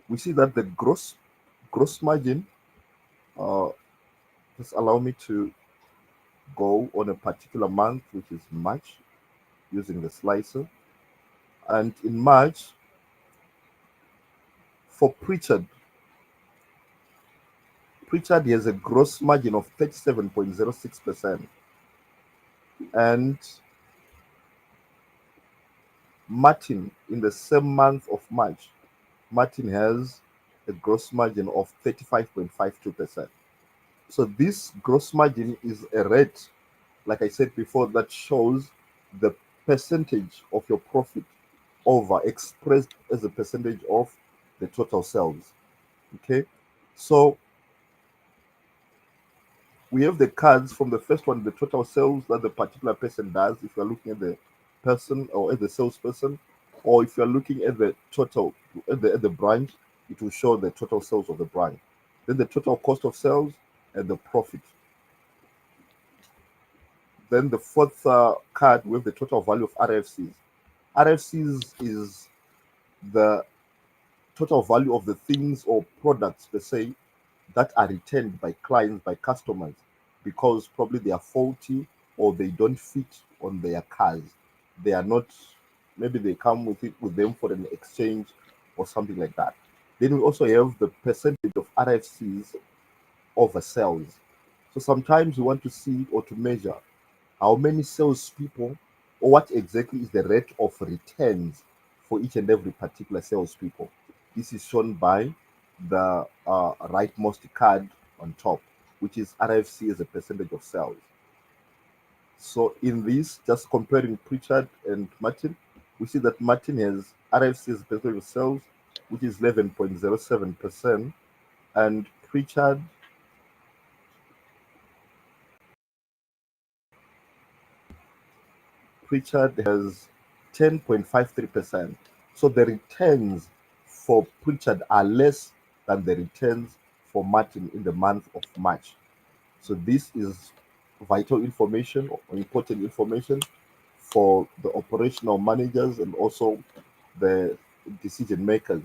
C: We see that the gross margin, uh, just allow me to go on a particular month, which is March, using the slicer. And in March, for Pritchard Pritchard has a gross margin of 37.06%, and Martin, in the same month of March, Martin has a gross margin of 35.52%. So this gross margin is a rate, like I said before, that shows the percentage of your profit over expressed as a percentage of the total sales. Okay, so we have the cards from the first one, the total sales that the particular person does. If you're looking at the person or at the salesperson, or if you're looking at the total at the branch, it will show the total sales of the branch. Then the total cost of sales and the profit. Then the fourth card with the total value of RFCs. RFCs is the total value of the things or products per se that are returned by clients, by customers, because probably they are faulty or they don't fit on their cars. They are not, maybe they come with it with them for an exchange or something like that. Then we also have the percentage of RFCs over sales. So sometimes we want to see or to measure how many salespeople or what exactly is the rate of returns for each and every particular salespeople. This is shown by the rightmost card on top, which is RFC as a percentage of sales. So in this, just comparing Pritchard and Martin, we see that Martin has RFC as a percentage of sales, which is 11.07%, and Pritchard has 10.53%. So the returns for Pritchard are less than the returns for Martin in the month of March. So this is vital information or important information for the operational managers and also the decision makers,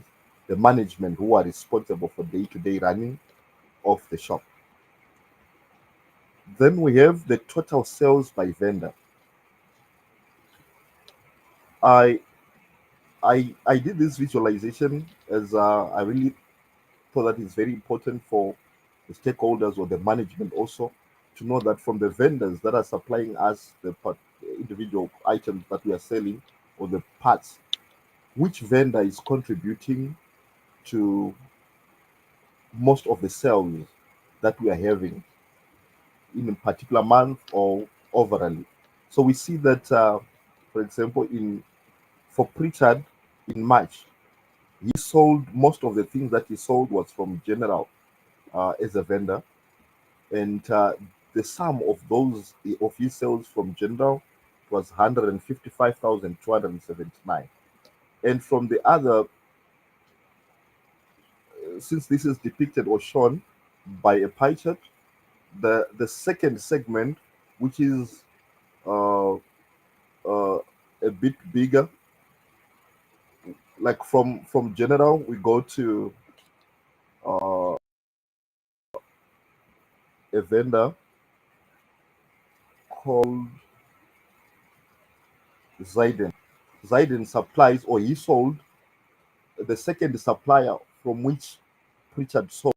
C: the management who are responsible for day-to-day running of the shop. Then we have the total sales by vendor. I I did this visualization as I really thought that it's very important for the stakeholders or the management also to know that from the vendors that are supplying us the individual items that we are selling or the parts, which vendor is contributing to most of the sales that we are having in a particular month or overall. So we see that, for example, in for Pritchard in March, he sold most of the things that he sold was from General as a vendor, and the sum of those of his sales from General was 155,279. And from the other, since this is depicted or shown by a pie chart, the second segment, which is uh, a bit bigger, like from General, we go to uh, a vendor called Ziden. Ziden supplies, or he sold the second supplier from which Pritchard sold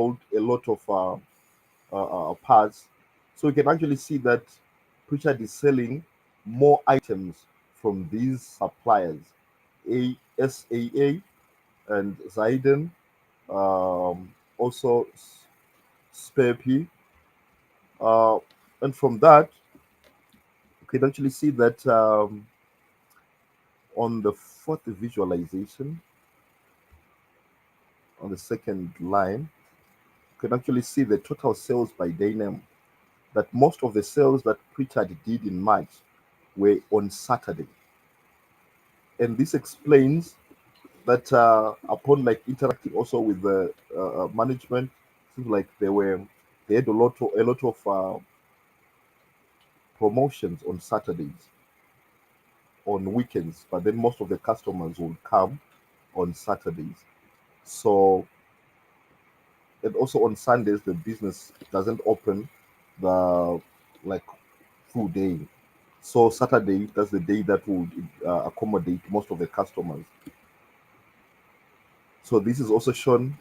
C: a lot of parts. So you can actually see that Pritchard is selling more items from these suppliers, SAA and Ziden, also Spare P. And from that, you can actually see that on the fourth visualization, on the second line, you can actually see the total sales by day name. That most of the sales that Pritchard did in March were on Saturday. And this explains that upon like interacting also with the management, seems like they had a lot of promotions on Saturdays, on weekends, but then most of the customers would come on Saturdays. So, and also on Sundays the business doesn't open the like full day. So Saturday, that's the day that would accommodate most of the customers. So this is also shown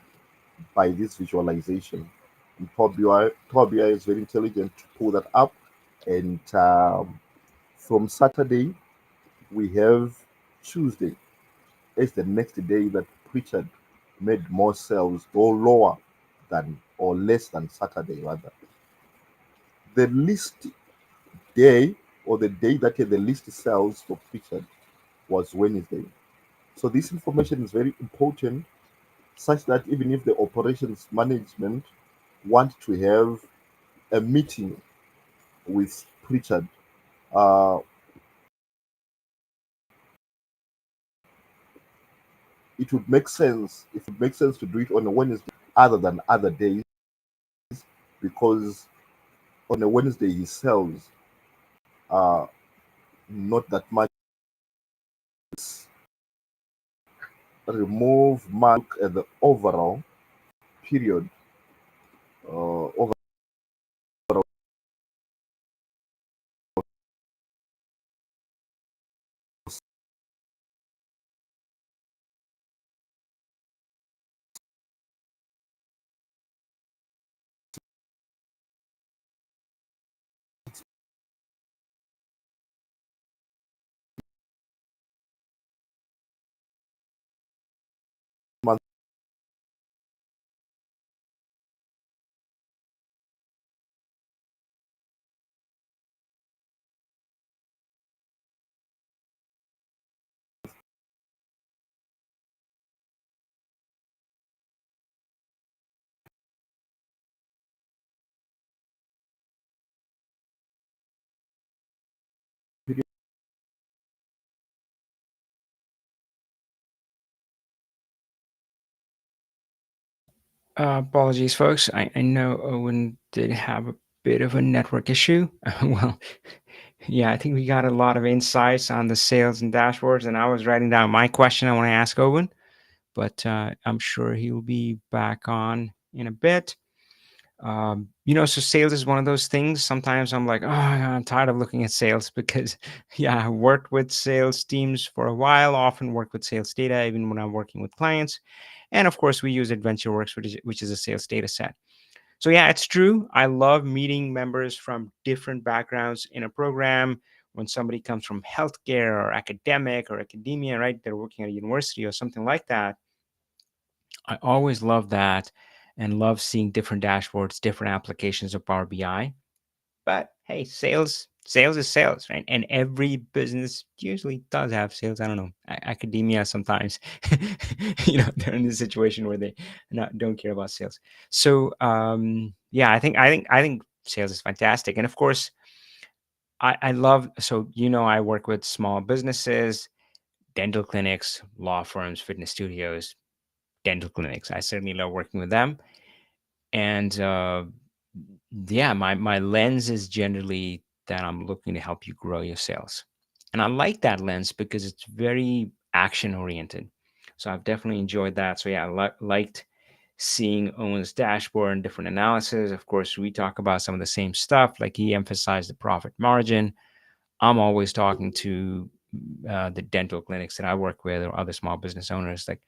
C: by this visualization. And Power BI is very intelligent to pull that up. And from Saturday, we have Tuesday as the next day that Pritchard made more sales, or lower than or less than Saturday rather. The least day, or the day that had the least sales for Pritchard, was Wednesday. So this information is very important, such that even if the operations management want to have a meeting with Pritchard, uh, it would make sense. It would make sense to do it on a Wednesday other than other days, because on a Wednesday he sells uh, not that much. Remove mark at the overall period, over month.
A: Apologies, folks. I know Owen did have a bit of a network issue. Well, yeah, I think we got a lot of insights on the sales and dashboards, and I was writing down my question I want to ask Owen, but I'm sure he'll be back on in a bit. So sales is one of those things. Sometimes I'm like, oh, I'm tired of looking at sales because, yeah, I worked with sales teams for a while, often work with sales data, even when I'm working with clients. And of course, we use AdventureWorks, which is a sales data set. So, yeah, it's true. I love meeting members from different backgrounds in a program. When somebody comes from healthcare or academic or academia, right? They're working at a university or something like that. I always love that and love seeing different dashboards, different applications of Power BI. But hey, sales is sales, right? And every business usually does have sales. I don't know, academia sometimes, they're in a situation where they don't care about sales. So yeah, I think sales is fantastic, and of course, I love. So I work with small businesses, dental clinics, law firms, fitness studios, dental clinics. I certainly love working with them, and yeah, my lens is generally that I'm looking to help you grow your sales. And I like that lens because it's very action oriented. So I've definitely enjoyed that. So yeah, liked seeing Owen's dashboard and different analysis. Of course, we talk about some of the same stuff, like he emphasized the profit margin. I'm always talking to the dental clinics that I work with or other small business owners. Like,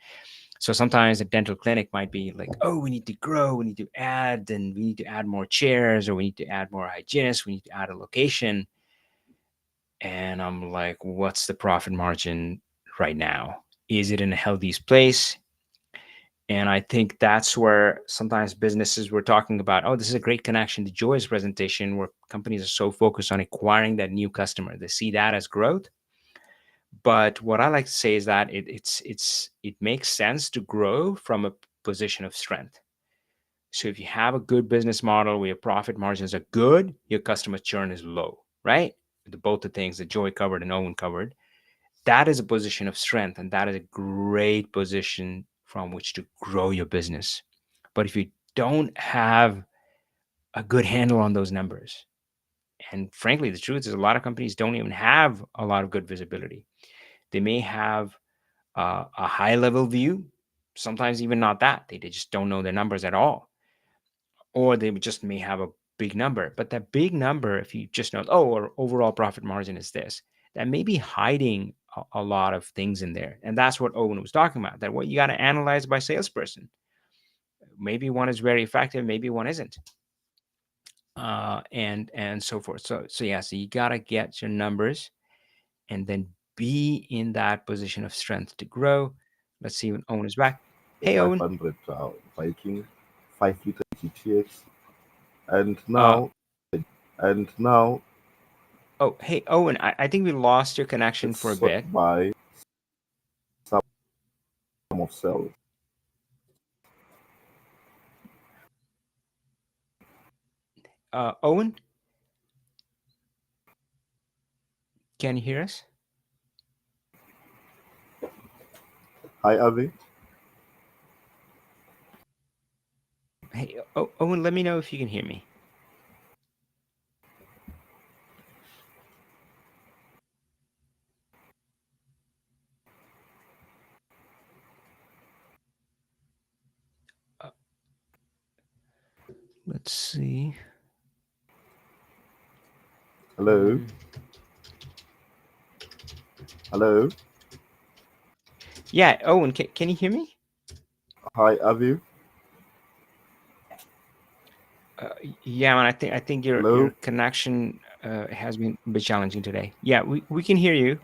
A: so sometimes a dental clinic might be like, oh, we need to grow, we need to add, and we need to add more chairs, or we need to add more hygienists, we need to add a location. And I'm like, what's the profit margin right now? Is it in a healthy place? And I think that's where sometimes businesses were talking about, oh, this is a great connection to Joy's presentation, where companies are so focused on acquiring that new customer. They see that as growth. But what I like to say is that it makes sense to grow from a position of strength. So if you have a good business model where your profit margins are good, your customer churn is low, right? Both the things that Joy covered and Owen covered, that is a position of strength, and that is a great position from which to grow your business. But if you don't have a good handle on those numbers, and frankly, the truth is a lot of companies don't even have a lot of good visibility. They may have a high level view, sometimes even not that. They just don't know their numbers at all. Or they just may have a big number. But that big number, if you just know, oh, our overall profit margin is this, that may be hiding a lot of things in there. And that's what Owen was talking about, that what you got to analyze by salesperson. maybe one is very effective, maybe one isn't, and so forth. So yeah, so you gotta get your numbers and then be in that position of strength to grow. Let's see when Owen is back. Hey, Owen.
C: 500 Viking, 5 liter GTX, and
A: Uh,
C: now
A: oh, hey, Owen. I think we lost your connection
C: it's
A: for a
C: sort
A: bit.
C: by sum of cells.
A: Owen, can you hear us?
C: Hi, Avi.
A: Hey, Owen, let me know if you can hear me. Uh, let's see.
C: Hello,
A: Mm.
C: hello.
A: Yeah, Owen, can you hear me?
C: Hi, Avi.
A: Yeah, man. I think your
C: Hello.
A: connection has been a bit challenging today. Yeah, we can hear you.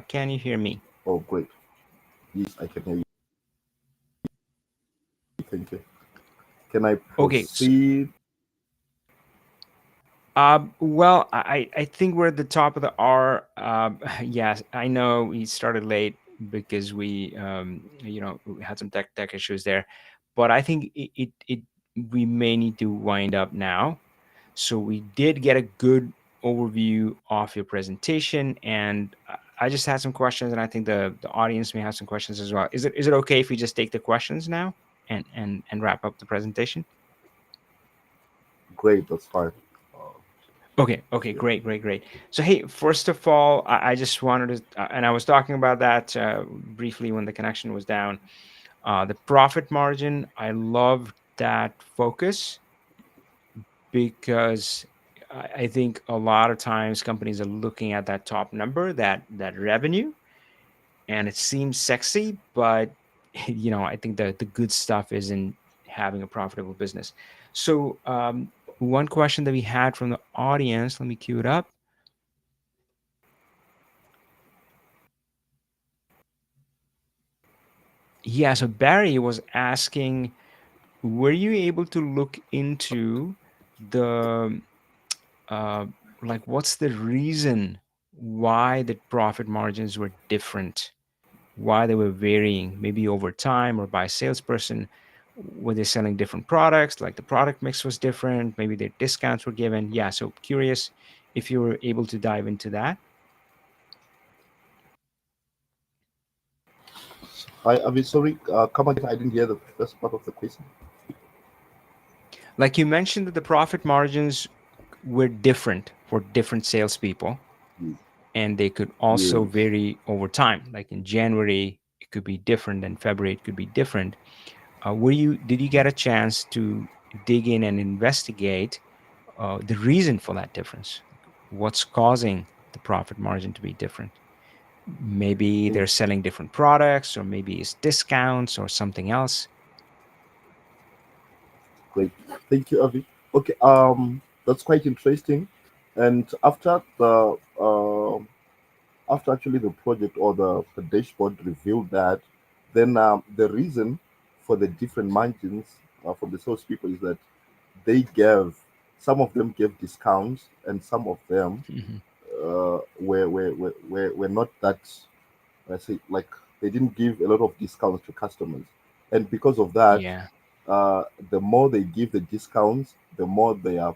A: Can you hear me?
C: Oh, great. Yes, I can hear you. Thank you. Can I
A: Okay.
C: proceed?
A: Well, I think we're at the top of the hour. Yes, I know we started late because we had some tech issues there, but I think we may need to wind up now. So we did get a good overview of your presentation, and I just had some questions, and I think the audience may have some questions as well. Is it okay if we just take the questions now and wrap up the presentation?
C: Great, that's fine. Uh,
A: Okay,
C: yeah.
A: great. So, hey, first of all, I just wanted to, and I was talking about that briefly when the connection was down. The profit margin, I love that focus because I think a lot of times companies are looking at that top number, that revenue, and it seems sexy, but I think the good stuff is in having a profitable business. So, one question that we had from the audience, let me cue it up. Yeah, so Barry was asking, were you able to look into the uh, like what's the reason why the profit margins were different, why they were varying, maybe over time or by salesperson? Were they selling different products, like the product mix was different, maybe their discounts were given? Yeah, so curious if you were able to dive into that.
C: Hi, Avi. Sorry, come again. I didn't hear the first part of the question.
A: Like you mentioned that the profit margins were different for different salespeople,
C: Yes.
A: and they could also
C: Yes.
A: vary over time. Like in January, it could be different, and February it could be different. Did you get a chance to dig in and investigate the reason for that difference? What's causing the profit margin to be different? Maybe
C: Mm,
A: they're selling different products, or maybe it's discounts or something else.
C: great. Thank you, Avi. Okay. That's quite interesting. And after actually the project or the dashboard revealed that, then the reason for the different margins from the salespeople is that they gave some of them gave discounts and some of them
A: Mhm.
C: were not that, I say, like, they didn't give a lot of discounts to customers, and because of that,
A: Yeah.
C: the more they give the discounts, the more their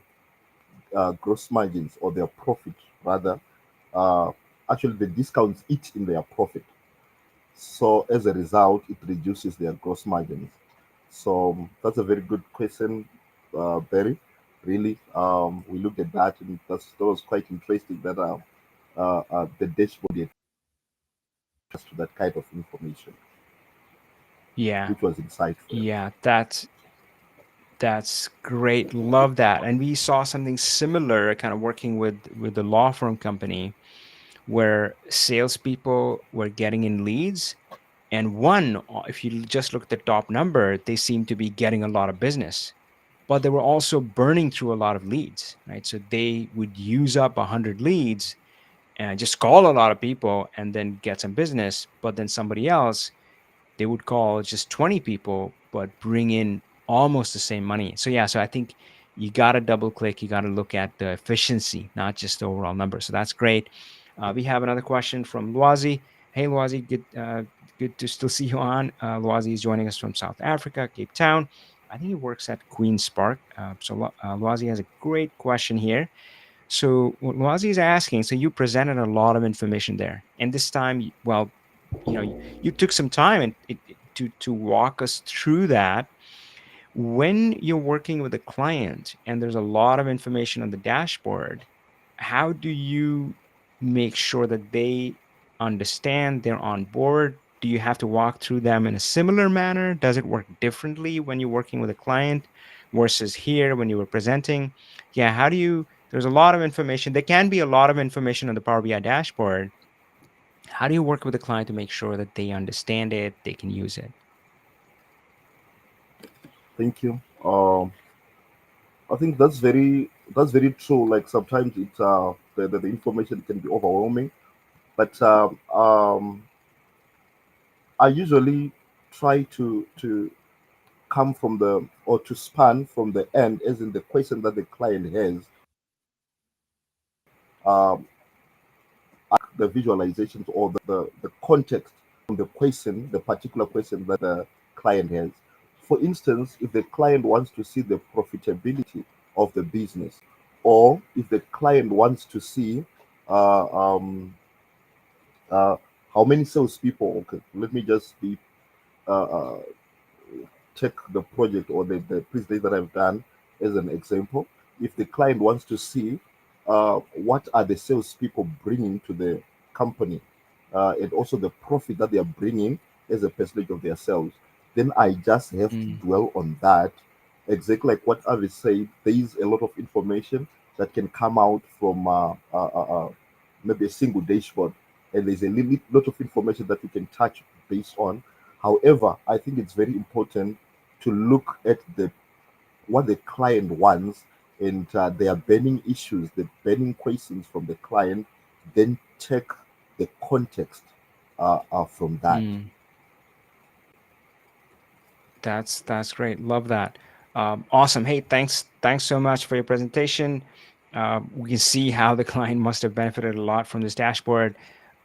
C: gross margins or their profit rather, uh, actually the discounts eat in their profit. So as a result, it reduces their gross margins. So that's a very good question, Barry. Really, we looked at that, and that was quite interesting. That the dashboard had access to that kind of information,
A: Yeah.
C: which was insightful.
A: Yeah, that's great. Love that. And we saw something similar, kind of working with the law firm company, where salespeople were getting in leads, And one, if you just look at the top number, they seem to be getting a lot of business, but they were also burning through a lot of leads, right? So they would use up 100 leads and just call a lot of people and then get some business. But then somebody else, they would call just 20 people, but bring in almost the same money. So, yeah, so I think you got to double click, you got to look at the efficiency, not just the overall number. So that's great. We have another question from Luazi. Hey, Luazi, good to still see you on. Luazi is joining us from South Africa, Cape Town. I think he works at Queen's Park. Luazi has a great question here. So what Luazi is asking, so you presented a lot of information there, and this time, well, you took some time to walk us through that. When you're working with a client and there's a lot of information on the dashboard, how do you make sure that they understand, they're on board? Do you have to walk through them in a similar manner? Does it work differently when you're working with a client versus here when you were presenting? Yeah, how do you, there's a lot of information. There can be a lot of information on the Power BI dashboard. How do you work with the client to make sure that they understand it, they can use it?
C: Thank you. I think that's very true. Like sometimes the information can be overwhelming, but I usually try to come from the or to span from the end, as in the question that the client has, um, the visualizations or the context from the question, the particular question that the client has. For instance, if the client wants to see the profitability of the business, or if the client wants to see uh, um, uh, how many salespeople, okay, let me just be uh, uh, take the project or the presentation that I've done as an example. If the client wants to see what are the salespeople bringing to the company, and also the profit that they are bringing as a percentage of their sales, then I just have to
A: Mm,
C: dwell on that. Exactly like what Avi said, there is a lot of information that can come out from maybe a single dashboard, and there's a lot of information that we can touch based on. However, I think it's very important to look at the what the client wants and their burning issues, the burning questions from the client, then check the context from that.
A: mm. That's great. Love that. Awesome. Hey, thanks so much for your presentation. We can see how the client must have benefited a lot from this dashboard.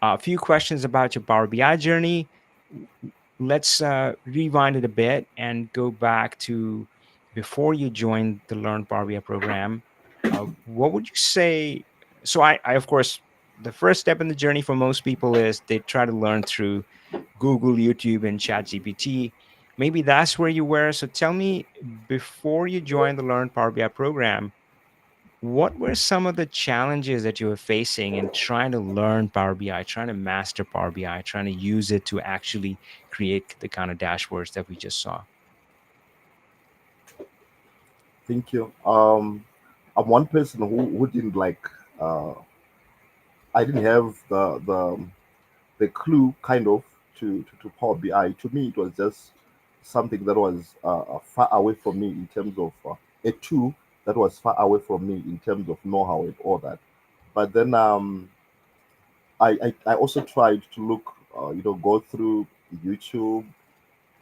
A: A few questions about your Power BI journey. Let's rewind it a bit and go back to before you joined the Learn Power BI program. What would you say? So I of course, the first step in the journey for most people is they try to learn through Google, YouTube, and ChatGPT. Maybe that's where you were. So tell me, before you joined the Learn Power BI program, what were some of the challenges that you were facing in trying to learn Power BI, trying to master Power BI, trying to use it to actually create the kind of dashboards that we just saw?
C: Thank you. I'm one person who didn't like. I didn't have the clue kind of to Power BI. To me, it was just something that was far away from me in terms of a tool that was far away from me in terms of know-how and all that. But then I also tried to look, go through YouTube,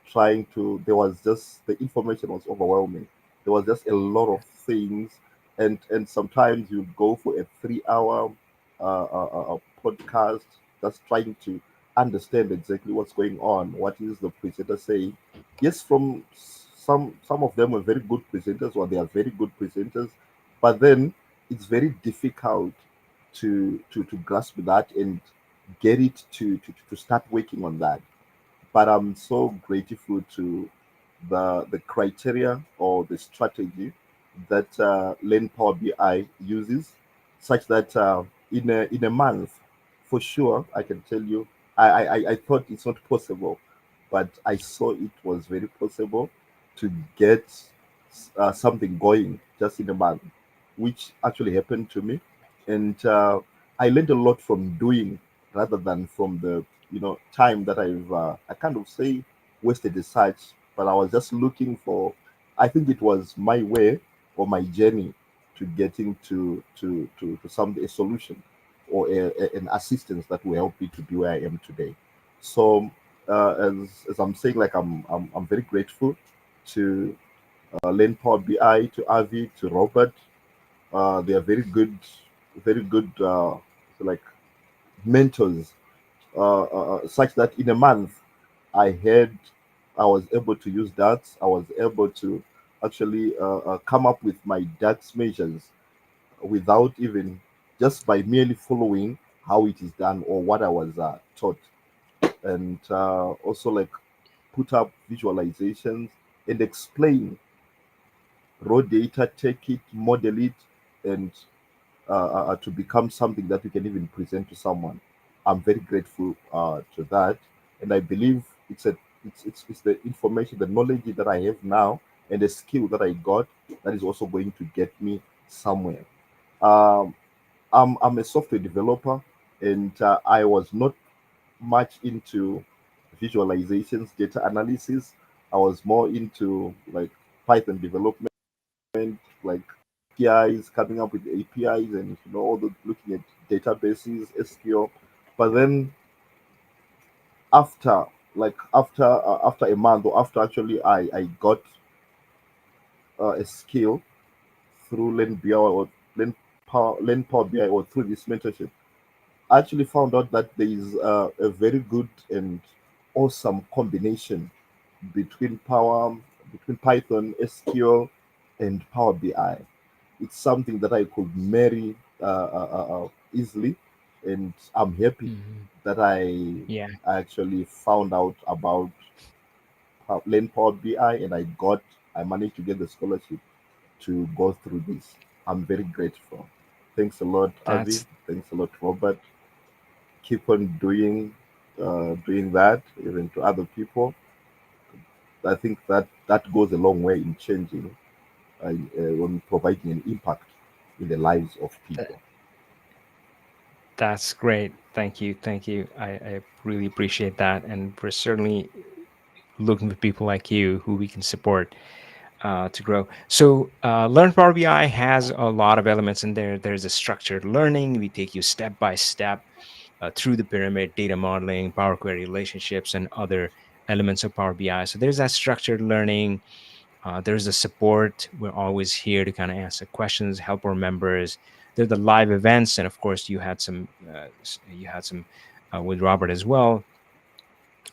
C: trying to. There was just the information was overwhelming. There was just a lot of things, and sometimes you go for a 3 hour podcast, just trying to understand exactly what's going on. What is the presenter saying? Yes, from some of them were very good presenters, or they are very good presenters, but then it's very difficult to grasp that and get it to start working on that. But I'm so grateful to the criteria or the strategy that Learn Power BI uses, such that in a month, for sure, I can tell you, I thought it's not possible, but I saw it was very possible to get something going just in a month, which actually happened to me, and I learned a lot from doing rather than from the time that I kind of say wasted as such, but I was just looking for. I think it was my way or my journey to getting to some a solution or an assistance that will help me to be where I am today. So as I'm saying, like I'm very grateful to Len Power BI, to Avi, to Robert. They are very good like mentors, such that in a month I was able to use that. I was able to actually come up with my DAX measures without even, just by merely following how it is done or what I was taught, and also like put up visualizations and explain raw data, take it, model it, and to become something that we can even present to someone. I'm very grateful to that, and I believe it's the information, the knowledge that I have now, and the skill that I got that is also going to get me somewhere. Um, I'm a software developer, and I was not much into visualizations, data analysis. I was more into like Python development, like APIs, coming up with APIs, and all the looking at databases, SQL. But then after after a month, or after actually I got a skill through Learn Power BI, or through this mentorship, I actually found out that there is a very good and awesome combination between between Python, SQL, and Power BI. It's something that I could marry easily, and I'm happy
A: Mhm.
C: that I
A: Yeah,
C: actually found out about Learn Power BI, and I managed to get the scholarship to go through this. I'm very grateful. Thanks a lot, Avi.
A: that's
C: Thanks a lot, Robert. Keep on doing that even to other people. I think that goes a long way in changing, on providing an impact in the lives of people.
A: that's great. Thank you, thank you. I really appreciate that, and we're certainly looking for people like you who we can support to grow. So, Learn Power BI has a lot of elements in there. There's a structured learning. We take you step by step through the pyramid, data modeling, Power Query relationships, and other elements of Power BI. So, there's that structured learning. There's the support. We're always here to kind of answer questions, help our members. There's the live events, and of course, you had some with Robert as well.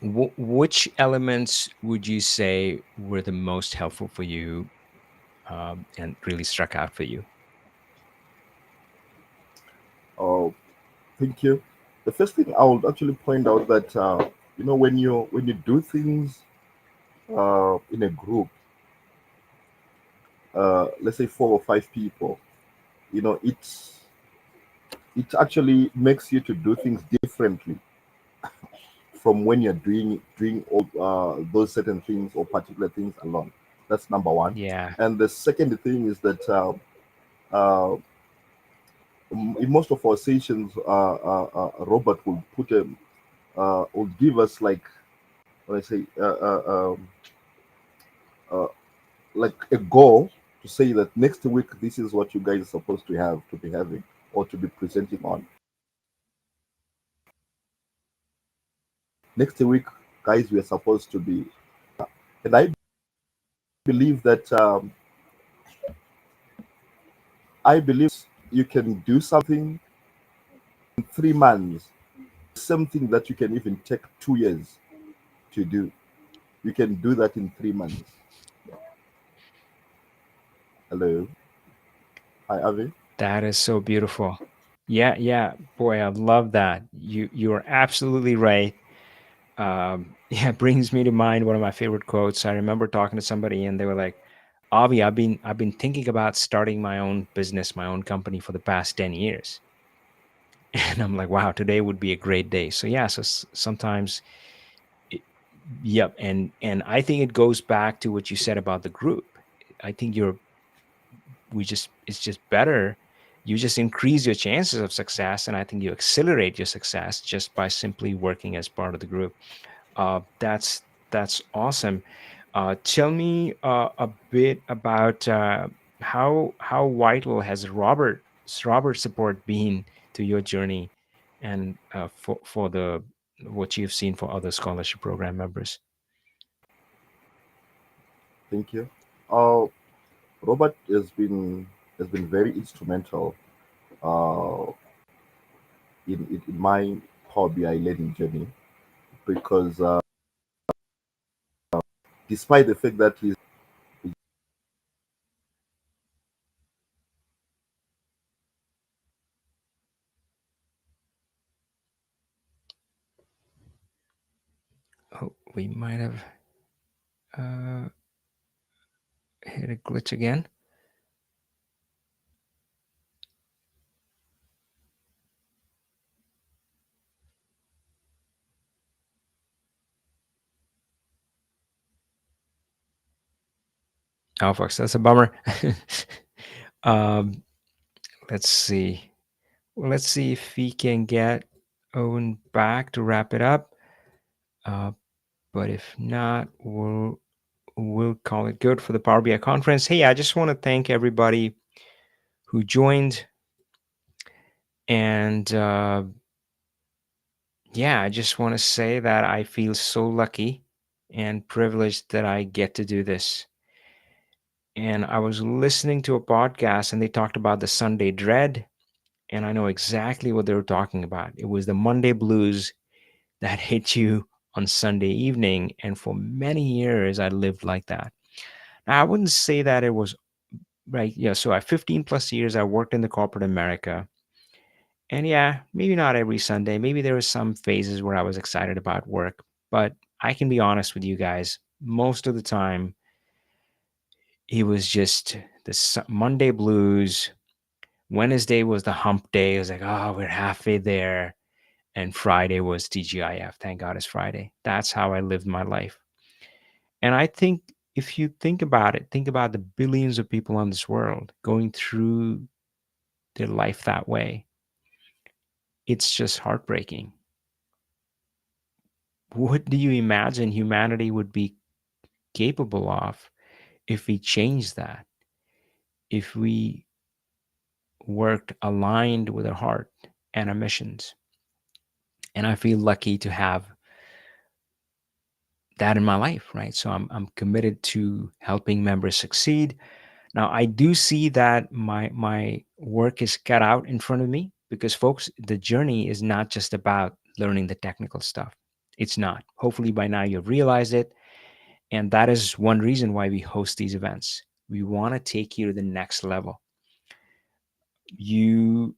A: Which elements would you say were the most helpful for you and really struck out for you?
C: Oh, thank you. The first thing I would actually point out that when you do things in a group, let's say 4 or 5 people, you know, it actually makes you to do things differently from when you're doing all those certain things or particular things alone. That's number one.
A: Yeah,
C: And the second thing is that uh, in most of our sessions, Robert will will give us like, what I say, uh, like a goal to say that next week this is what you guys are supposed to be having or to be presenting on. Next week, guys, we are supposed to be, and believe that I believe you can do something in 3 months, something that you can even take 2 years to do. You can do that in 3 months. Hello, hi Avi.
A: that is so beautiful. Yeah, yeah, boy, I love that. You are absolutely right. Yeah, it brings me to mind one of my favorite quotes. I remember talking to somebody, and they were like, "Avi, I've been thinking about starting my own business, my own company for the past 10 years." And I'm like, "Wow, today would be a great day." So yeah, so sometimes, it, yep, and I think it goes back to what you said about the group. I think you're we just it's just better you just increase your chances of success, and I think you accelerate your success just by simply working as part of the group. That's awesome. Tell me a bit about how vital has Robert support been to your journey, and for the what you've seen for other scholarship program members.
C: Thank you. Uh, Robert has been very instrumental uh, in my Power BI learning journey because despite the fact that he's
A: Oh, we might have uh, hit a glitch again. Oh, folks, that's a bummer. um, let's see. Let's see if we can get Owen back to wrap it up. Uh, but if not, we'll call it good for the Power BI conference. Hey, I just want to thank everybody who joined, and yeah, I just want to say that I feel so lucky and privileged that I get to do this. And I was listening to a podcast, and they talked about the Sunday dread, and I know exactly what they were talking about. It was the Monday blues that hit you on Sunday evening. And for many years, I lived like that. Now, I wouldn't say that it was right. Yeah. So at 15 plus years, I worked in the corporate America. And yeah, maybe not every Sunday. Maybe there were some phases where I was excited about work. But I can be honest with you guys. Most of the time, it was just the Monday blues. Wednesday was the hump day. It was like, oh, we're halfway there. And Friday was TGIF. Thank God it's Friday. That's how I lived my life. And I think if you think about it, think about the billions of people on this world going through their life that way. It's just heartbreaking. What do you imagine humanity would be capable of if we changed that? If we worked aligned with our heart and our missions? And I feel lucky to have that in my life, right? So I'm committed to helping members succeed. Now I do see that my work is cut out in front of me because folks, the journey is not just about learning the technical stuff. It's not. Hopefully by now you've realized it. And that is one reason why we host these events. We want to take you to the next level. You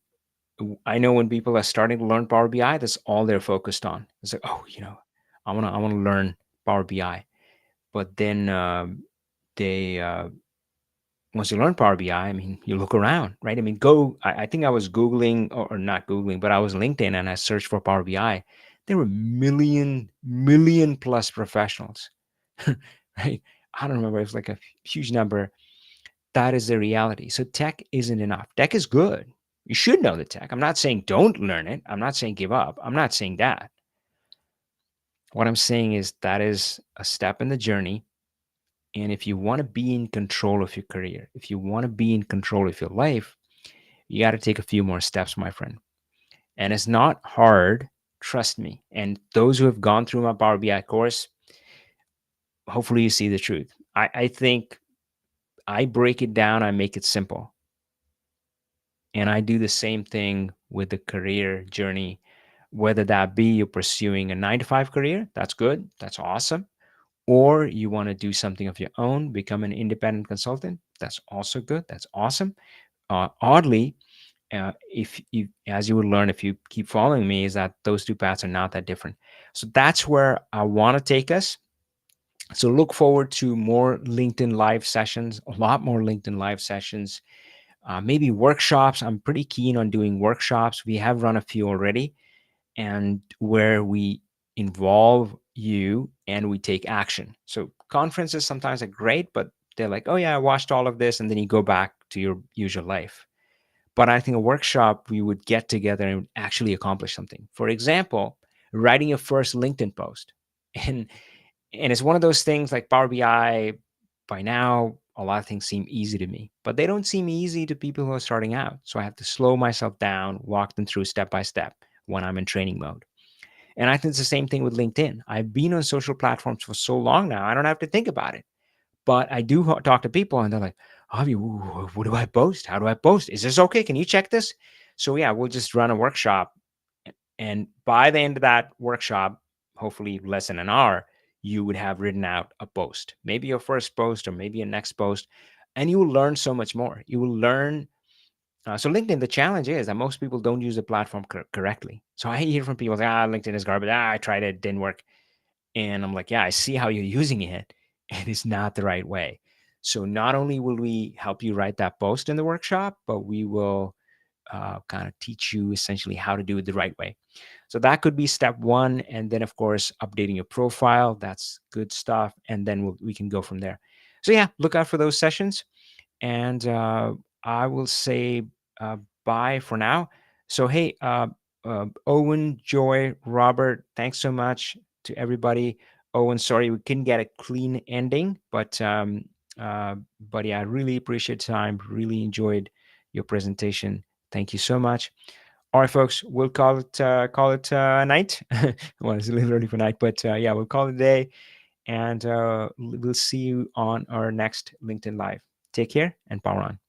A: I know when people are starting to learn Power BI, that's all they're focused on. It's like, oh, I want to learn Power BI. But then they once you learn Power BI, I mean, you look around, right? I mean, I think I was Googling or not Googling, but I was LinkedIn and I searched for Power BI. There were million plus professionals, right? I don't remember. It was like a huge number. That is the reality. So tech isn't enough. Tech is good. You should know the tech. I'm not saying don't learn it. I'm not saying give up. I'm not saying that. What I'm saying is that is a step in the journey. And if you want to be in control of your career, if you want to be in control of your life, you got to take a few more steps, my friend. And it's not hard, trust me. And those who have gone through my Power BI course, hopefully you see the truth. I think I break it down, I make it simple. And I do the same thing with the career journey, whether that be you're pursuing a 9 to 5 career, that's good, that's awesome. Or you want to do something of your own, become an independent consultant, that's also good, that's awesome. Oddly, if you, as you would learn if you keep following me, is that those two paths are not that different. So that's where I want to take us. So look forward to more LinkedIn live sessions, a lot more LinkedIn live sessions, maybe workshops. I'm pretty keen on doing workshops. We have run a few already, and where we involve you and we take action. So conferences sometimes are great, but they're like, oh yeah, I watched all of this, and then you go back to your usual life. But I think a workshop, we would get together and actually accomplish something. For example, writing your first LinkedIn post. And and it's one of those things like Power BI. By now, a lot of things seem easy to me, but they don't seem easy to people who are starting out. So I have to slow myself down, walk them through step by step when I'm in training mode. And I think it's the same thing with LinkedIn. I've been on social platforms for so long now, I don't have to think about it. But I do talk to people and they're like, Avi, what do I post? How do I post? Is this okay? Can you check this? So yeah, we'll just run a workshop. And by the end of that workshop, hopefully less than an hour, you would have written out a post, maybe your first post or maybe a next post. And you will learn so much more. You will learn. So LinkedIn, the challenge is that most people don't use the platform correctly. So I hear from people, LinkedIn is garbage. I tried it, didn't work. And I'm like, yeah, I see how you're using it, and it's not the right way. So not only will we help you write that post in the workshop, but we will kind of teach you essentially how to do it the right way. So that could be step one. And then, of course, updating your profile. That's good stuff. And then we can go from there. So, yeah, look out for those sessions. And I will say uh, bye for now. So, hey, Owen, Joy, Robert, thanks so much to everybody. Owen, sorry we couldn't get a clean ending, but yeah, I really appreciate time. Really enjoyed your presentation. Thank you so much. All right, folks, we'll call it a night. Well, it's a little early for night, but yeah, we'll call it a day, and we'll see you on our next LinkedIn Live. Take care and power on.